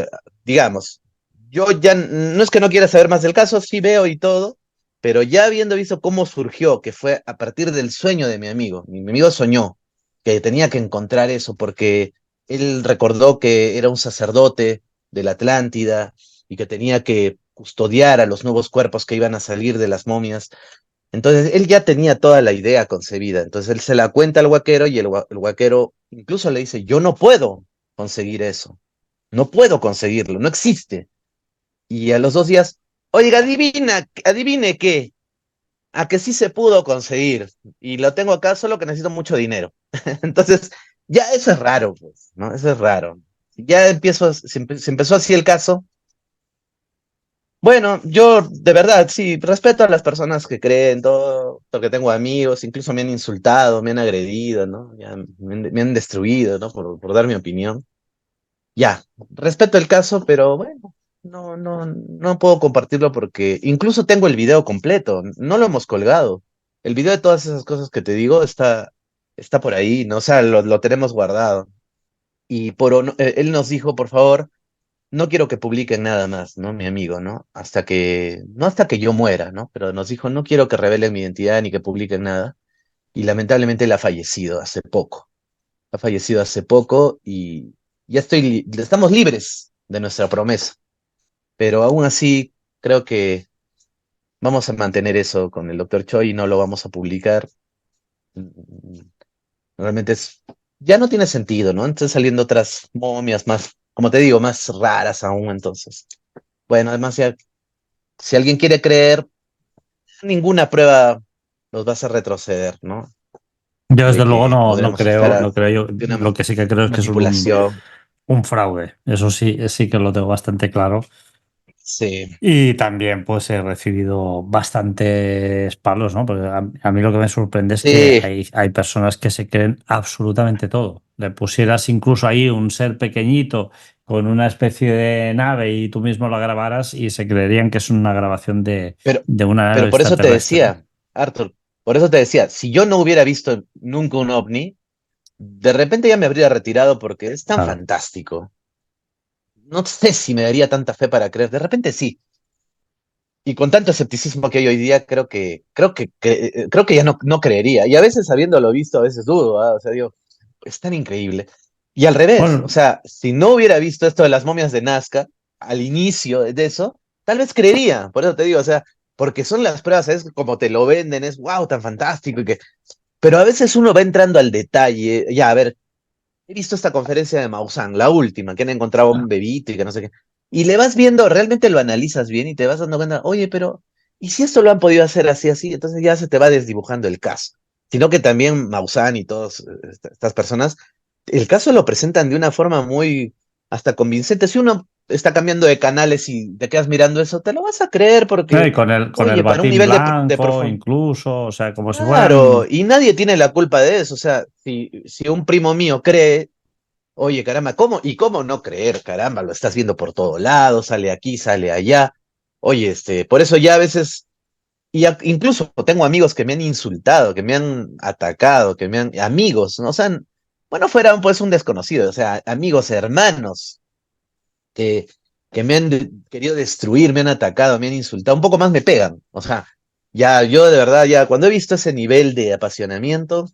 S2: digamos, yo ya no es que no quiera saber más del caso, sí veo y todo, pero ya habiendo visto cómo surgió, que fue a partir del sueño de mi amigo soñó que tenía que encontrar eso porque él recordó que era un sacerdote de la Atlántida y que tenía que custodiar a los nuevos cuerpos que iban a salir de las momias. Entonces él ya tenía toda la idea concebida, entonces él se la cuenta al huaquero y el huaquero incluso le dice, yo no puedo conseguir eso. No puedo conseguirlo, no existe. Y a los 2 días, oiga, adivine qué, a que sí se pudo conseguir. Y lo tengo acá, solo que necesito mucho dinero. Entonces, ya eso es raro, pues, ¿no? Eso es raro. Ya se empezó así el caso. Bueno, yo de verdad, sí, respeto a las personas que creen todo, porque tengo amigos, incluso me han insultado, me han agredido, ¿no? Ya me han destruido, ¿no? Por dar mi opinión. Ya, respeto el caso, pero bueno, no puedo compartirlo porque incluso tengo el video completo, no lo hemos colgado. El video de todas esas cosas que te digo está por ahí, ¿no? O sea, lo tenemos guardado. Y él nos dijo, por favor, no quiero que publiquen nada más, ¿no? Mi amigo, ¿no? No hasta que yo muera, ¿no? Pero nos dijo, no quiero que revelen mi identidad ni que publiquen nada. Y lamentablemente él ha fallecido hace poco. Ha fallecido hace poco y ya estamos libres de nuestra promesa, pero aún así creo que vamos a mantener eso con el doctor Choi y no lo vamos a publicar. Mm, Realmente ya no tiene sentido, ¿no? Están saliendo otras momias más, como te digo, más raras aún, entonces. Bueno, además ya, si alguien quiere creer, ninguna prueba nos va a hacer retroceder, ¿no?
S1: Yo
S2: De
S1: desde luego
S2: que
S1: no
S2: podremos estar
S1: creo, no creo.
S2: de una
S1: Lo que sí que creo es que es
S2: manipulación.
S1: un fraude. Eso sí, sí que lo tengo bastante claro.
S2: Sí,
S1: Y también pues he recibido bastantes palos, ¿no? Porque a mí lo que me sorprende es que
S2: sí,
S1: hay personas que se creen absolutamente todo. le pusieras incluso ahí un ser pequeñito con una especie de nave y tú mismo la grabaras y se creerían que es una grabación
S2: Pero,
S1: de una nave
S2: pero por eso te
S1: extraterrestre, ¿no?
S2: decía, Arthur, por eso te decía, si yo no hubiera visto nunca un ovni, de repente ya me habría retirado porque es tan
S1: Claro.
S2: fantástico. No sé si me daría tanta fe para creer, de repente sí. Y con tanto escepticismo que hay hoy día, creo que ya no creería. Y a veces habiéndolo visto, a veces dudo, ¿ah? O sea, digo, es tan increíble. Y al revés, o
S1: Bueno,
S2: sea, si no hubiera visto esto de las momias de Nazca, al inicio de eso, tal vez creería. Por eso te digo, o sea, porque son las pruebas, es como te lo venden, es wow, tan fantástico. Pero a veces uno va entrando al detalle. Ya, a ver, he visto esta conferencia de Maussan, la última, que han encontrado un bebito y que no sé qué. Y le vas viendo, realmente lo analizas bien y te vas dando cuenta, oye, pero, ¿y si esto lo han podido hacer así, así? Entonces ya se te va desdibujando el caso. Sino que también Maussan y todas estas personas, el caso lo presentan de una forma muy hasta convincente. Si uno está cambiando de canales y te quedas mirando eso, te lo vas a creer
S1: y
S2: porque,
S1: con el
S2: oye, para un
S1: batín
S2: nivel de
S1: blanco,
S2: profundidad.
S1: incluso, o sea, como si
S2: Claro,
S1: fueran.
S2: y nadie tiene la culpa de eso. O sea, si un primo mío cree, oye, caramba, ¿cómo? ¿Y cómo no creer? Caramba, lo estás viendo por todos lados, sale aquí, sale allá. Oye, por eso ya a veces, incluso tengo amigos que me han insultado, que me han atacado, amigos, ¿no? O sea, bueno, fueran pues un desconocido, o sea, amigos, hermanos, que, que me han querido destruir, me han atacado, me han insultado, un poco más me pegan. O sea, ya, yo de verdad, ya, cuando he visto ese nivel de apasionamiento,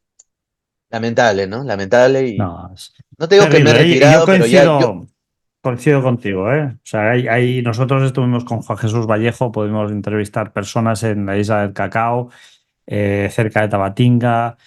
S2: lamentable, ¿no? Lamentable y
S1: No, es
S2: no te digo que me he
S1: terrible, ¿eh? Y yo
S2: retirado, pero ya yo.
S1: coincido contigo, ¿eh? O sea, nosotros estuvimos con Juan Jesús Vallejo, pudimos entrevistar personas en la isla del Cacao, cerca de Tabatinga,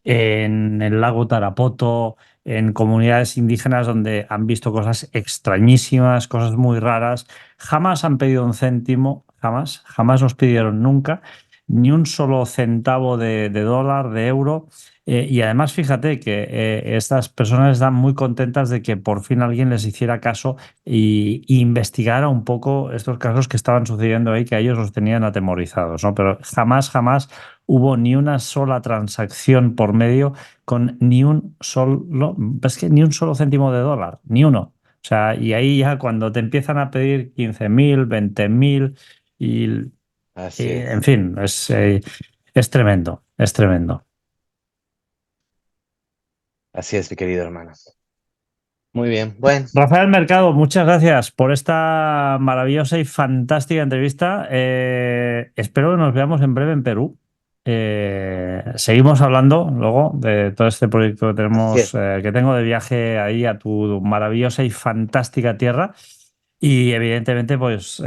S1: en el lago Tarapoto, en comunidades indígenas donde han visto cosas extrañísimas, cosas muy raras. Jamás han pedido un céntimo, jamás, jamás nos pidieron nunca, ni un solo centavo de dólar, de euro. Y además, fíjate que estas personas están muy contentas de que por fin alguien les hiciera caso y investigara un poco estos casos que estaban sucediendo ahí, que a ellos los tenían atemorizados, ¿no? Pero jamás, jamás hubo ni una sola transacción por medio con ni un solo, es que ni un solo céntimo de dólar, ni uno. O sea, y ahí ya cuando te empiezan a pedir 15.000, 20.000 y,
S2: Así
S1: en
S2: es,
S1: fin, es tremendo, es tremendo.
S2: así es, mi querido hermano. Muy bien, bueno,
S1: Rafael Mercado, muchas gracias por esta maravillosa y fantástica entrevista. Espero que nos veamos en breve en Perú. Seguimos hablando luego de todo este proyecto que
S2: así
S1: tenemos,
S2: es.
S1: que tengo de viaje ahí a tu maravillosa y fantástica tierra. Y evidentemente, pues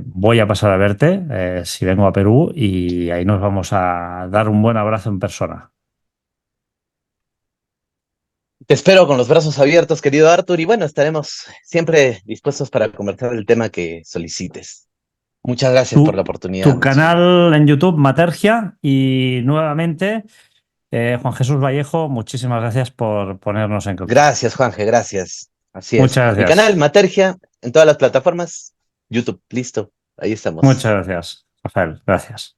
S1: voy a pasar a verte si vengo a Perú y ahí nos vamos a dar un buen abrazo en persona.
S2: Te espero con los brazos abiertos, querido Arthur, y bueno, estaremos siempre dispuestos para conversar el tema que solicites. Muchas gracias por la
S1: Tu,
S2: oportunidad,
S1: tu
S2: más bien.
S1: canal en YouTube, Matergia, y nuevamente. Juan Jesús Vallejo, muchísimas gracias por ponernos en contacto.
S2: Gracias, Juanje, gracias. Así es.
S1: Muchas
S2: Mi canal,
S1: gracias.
S2: Matergia, en todas las plataformas. YouTube, listo. Ahí estamos.
S1: Muchas gracias, Rafael. Gracias.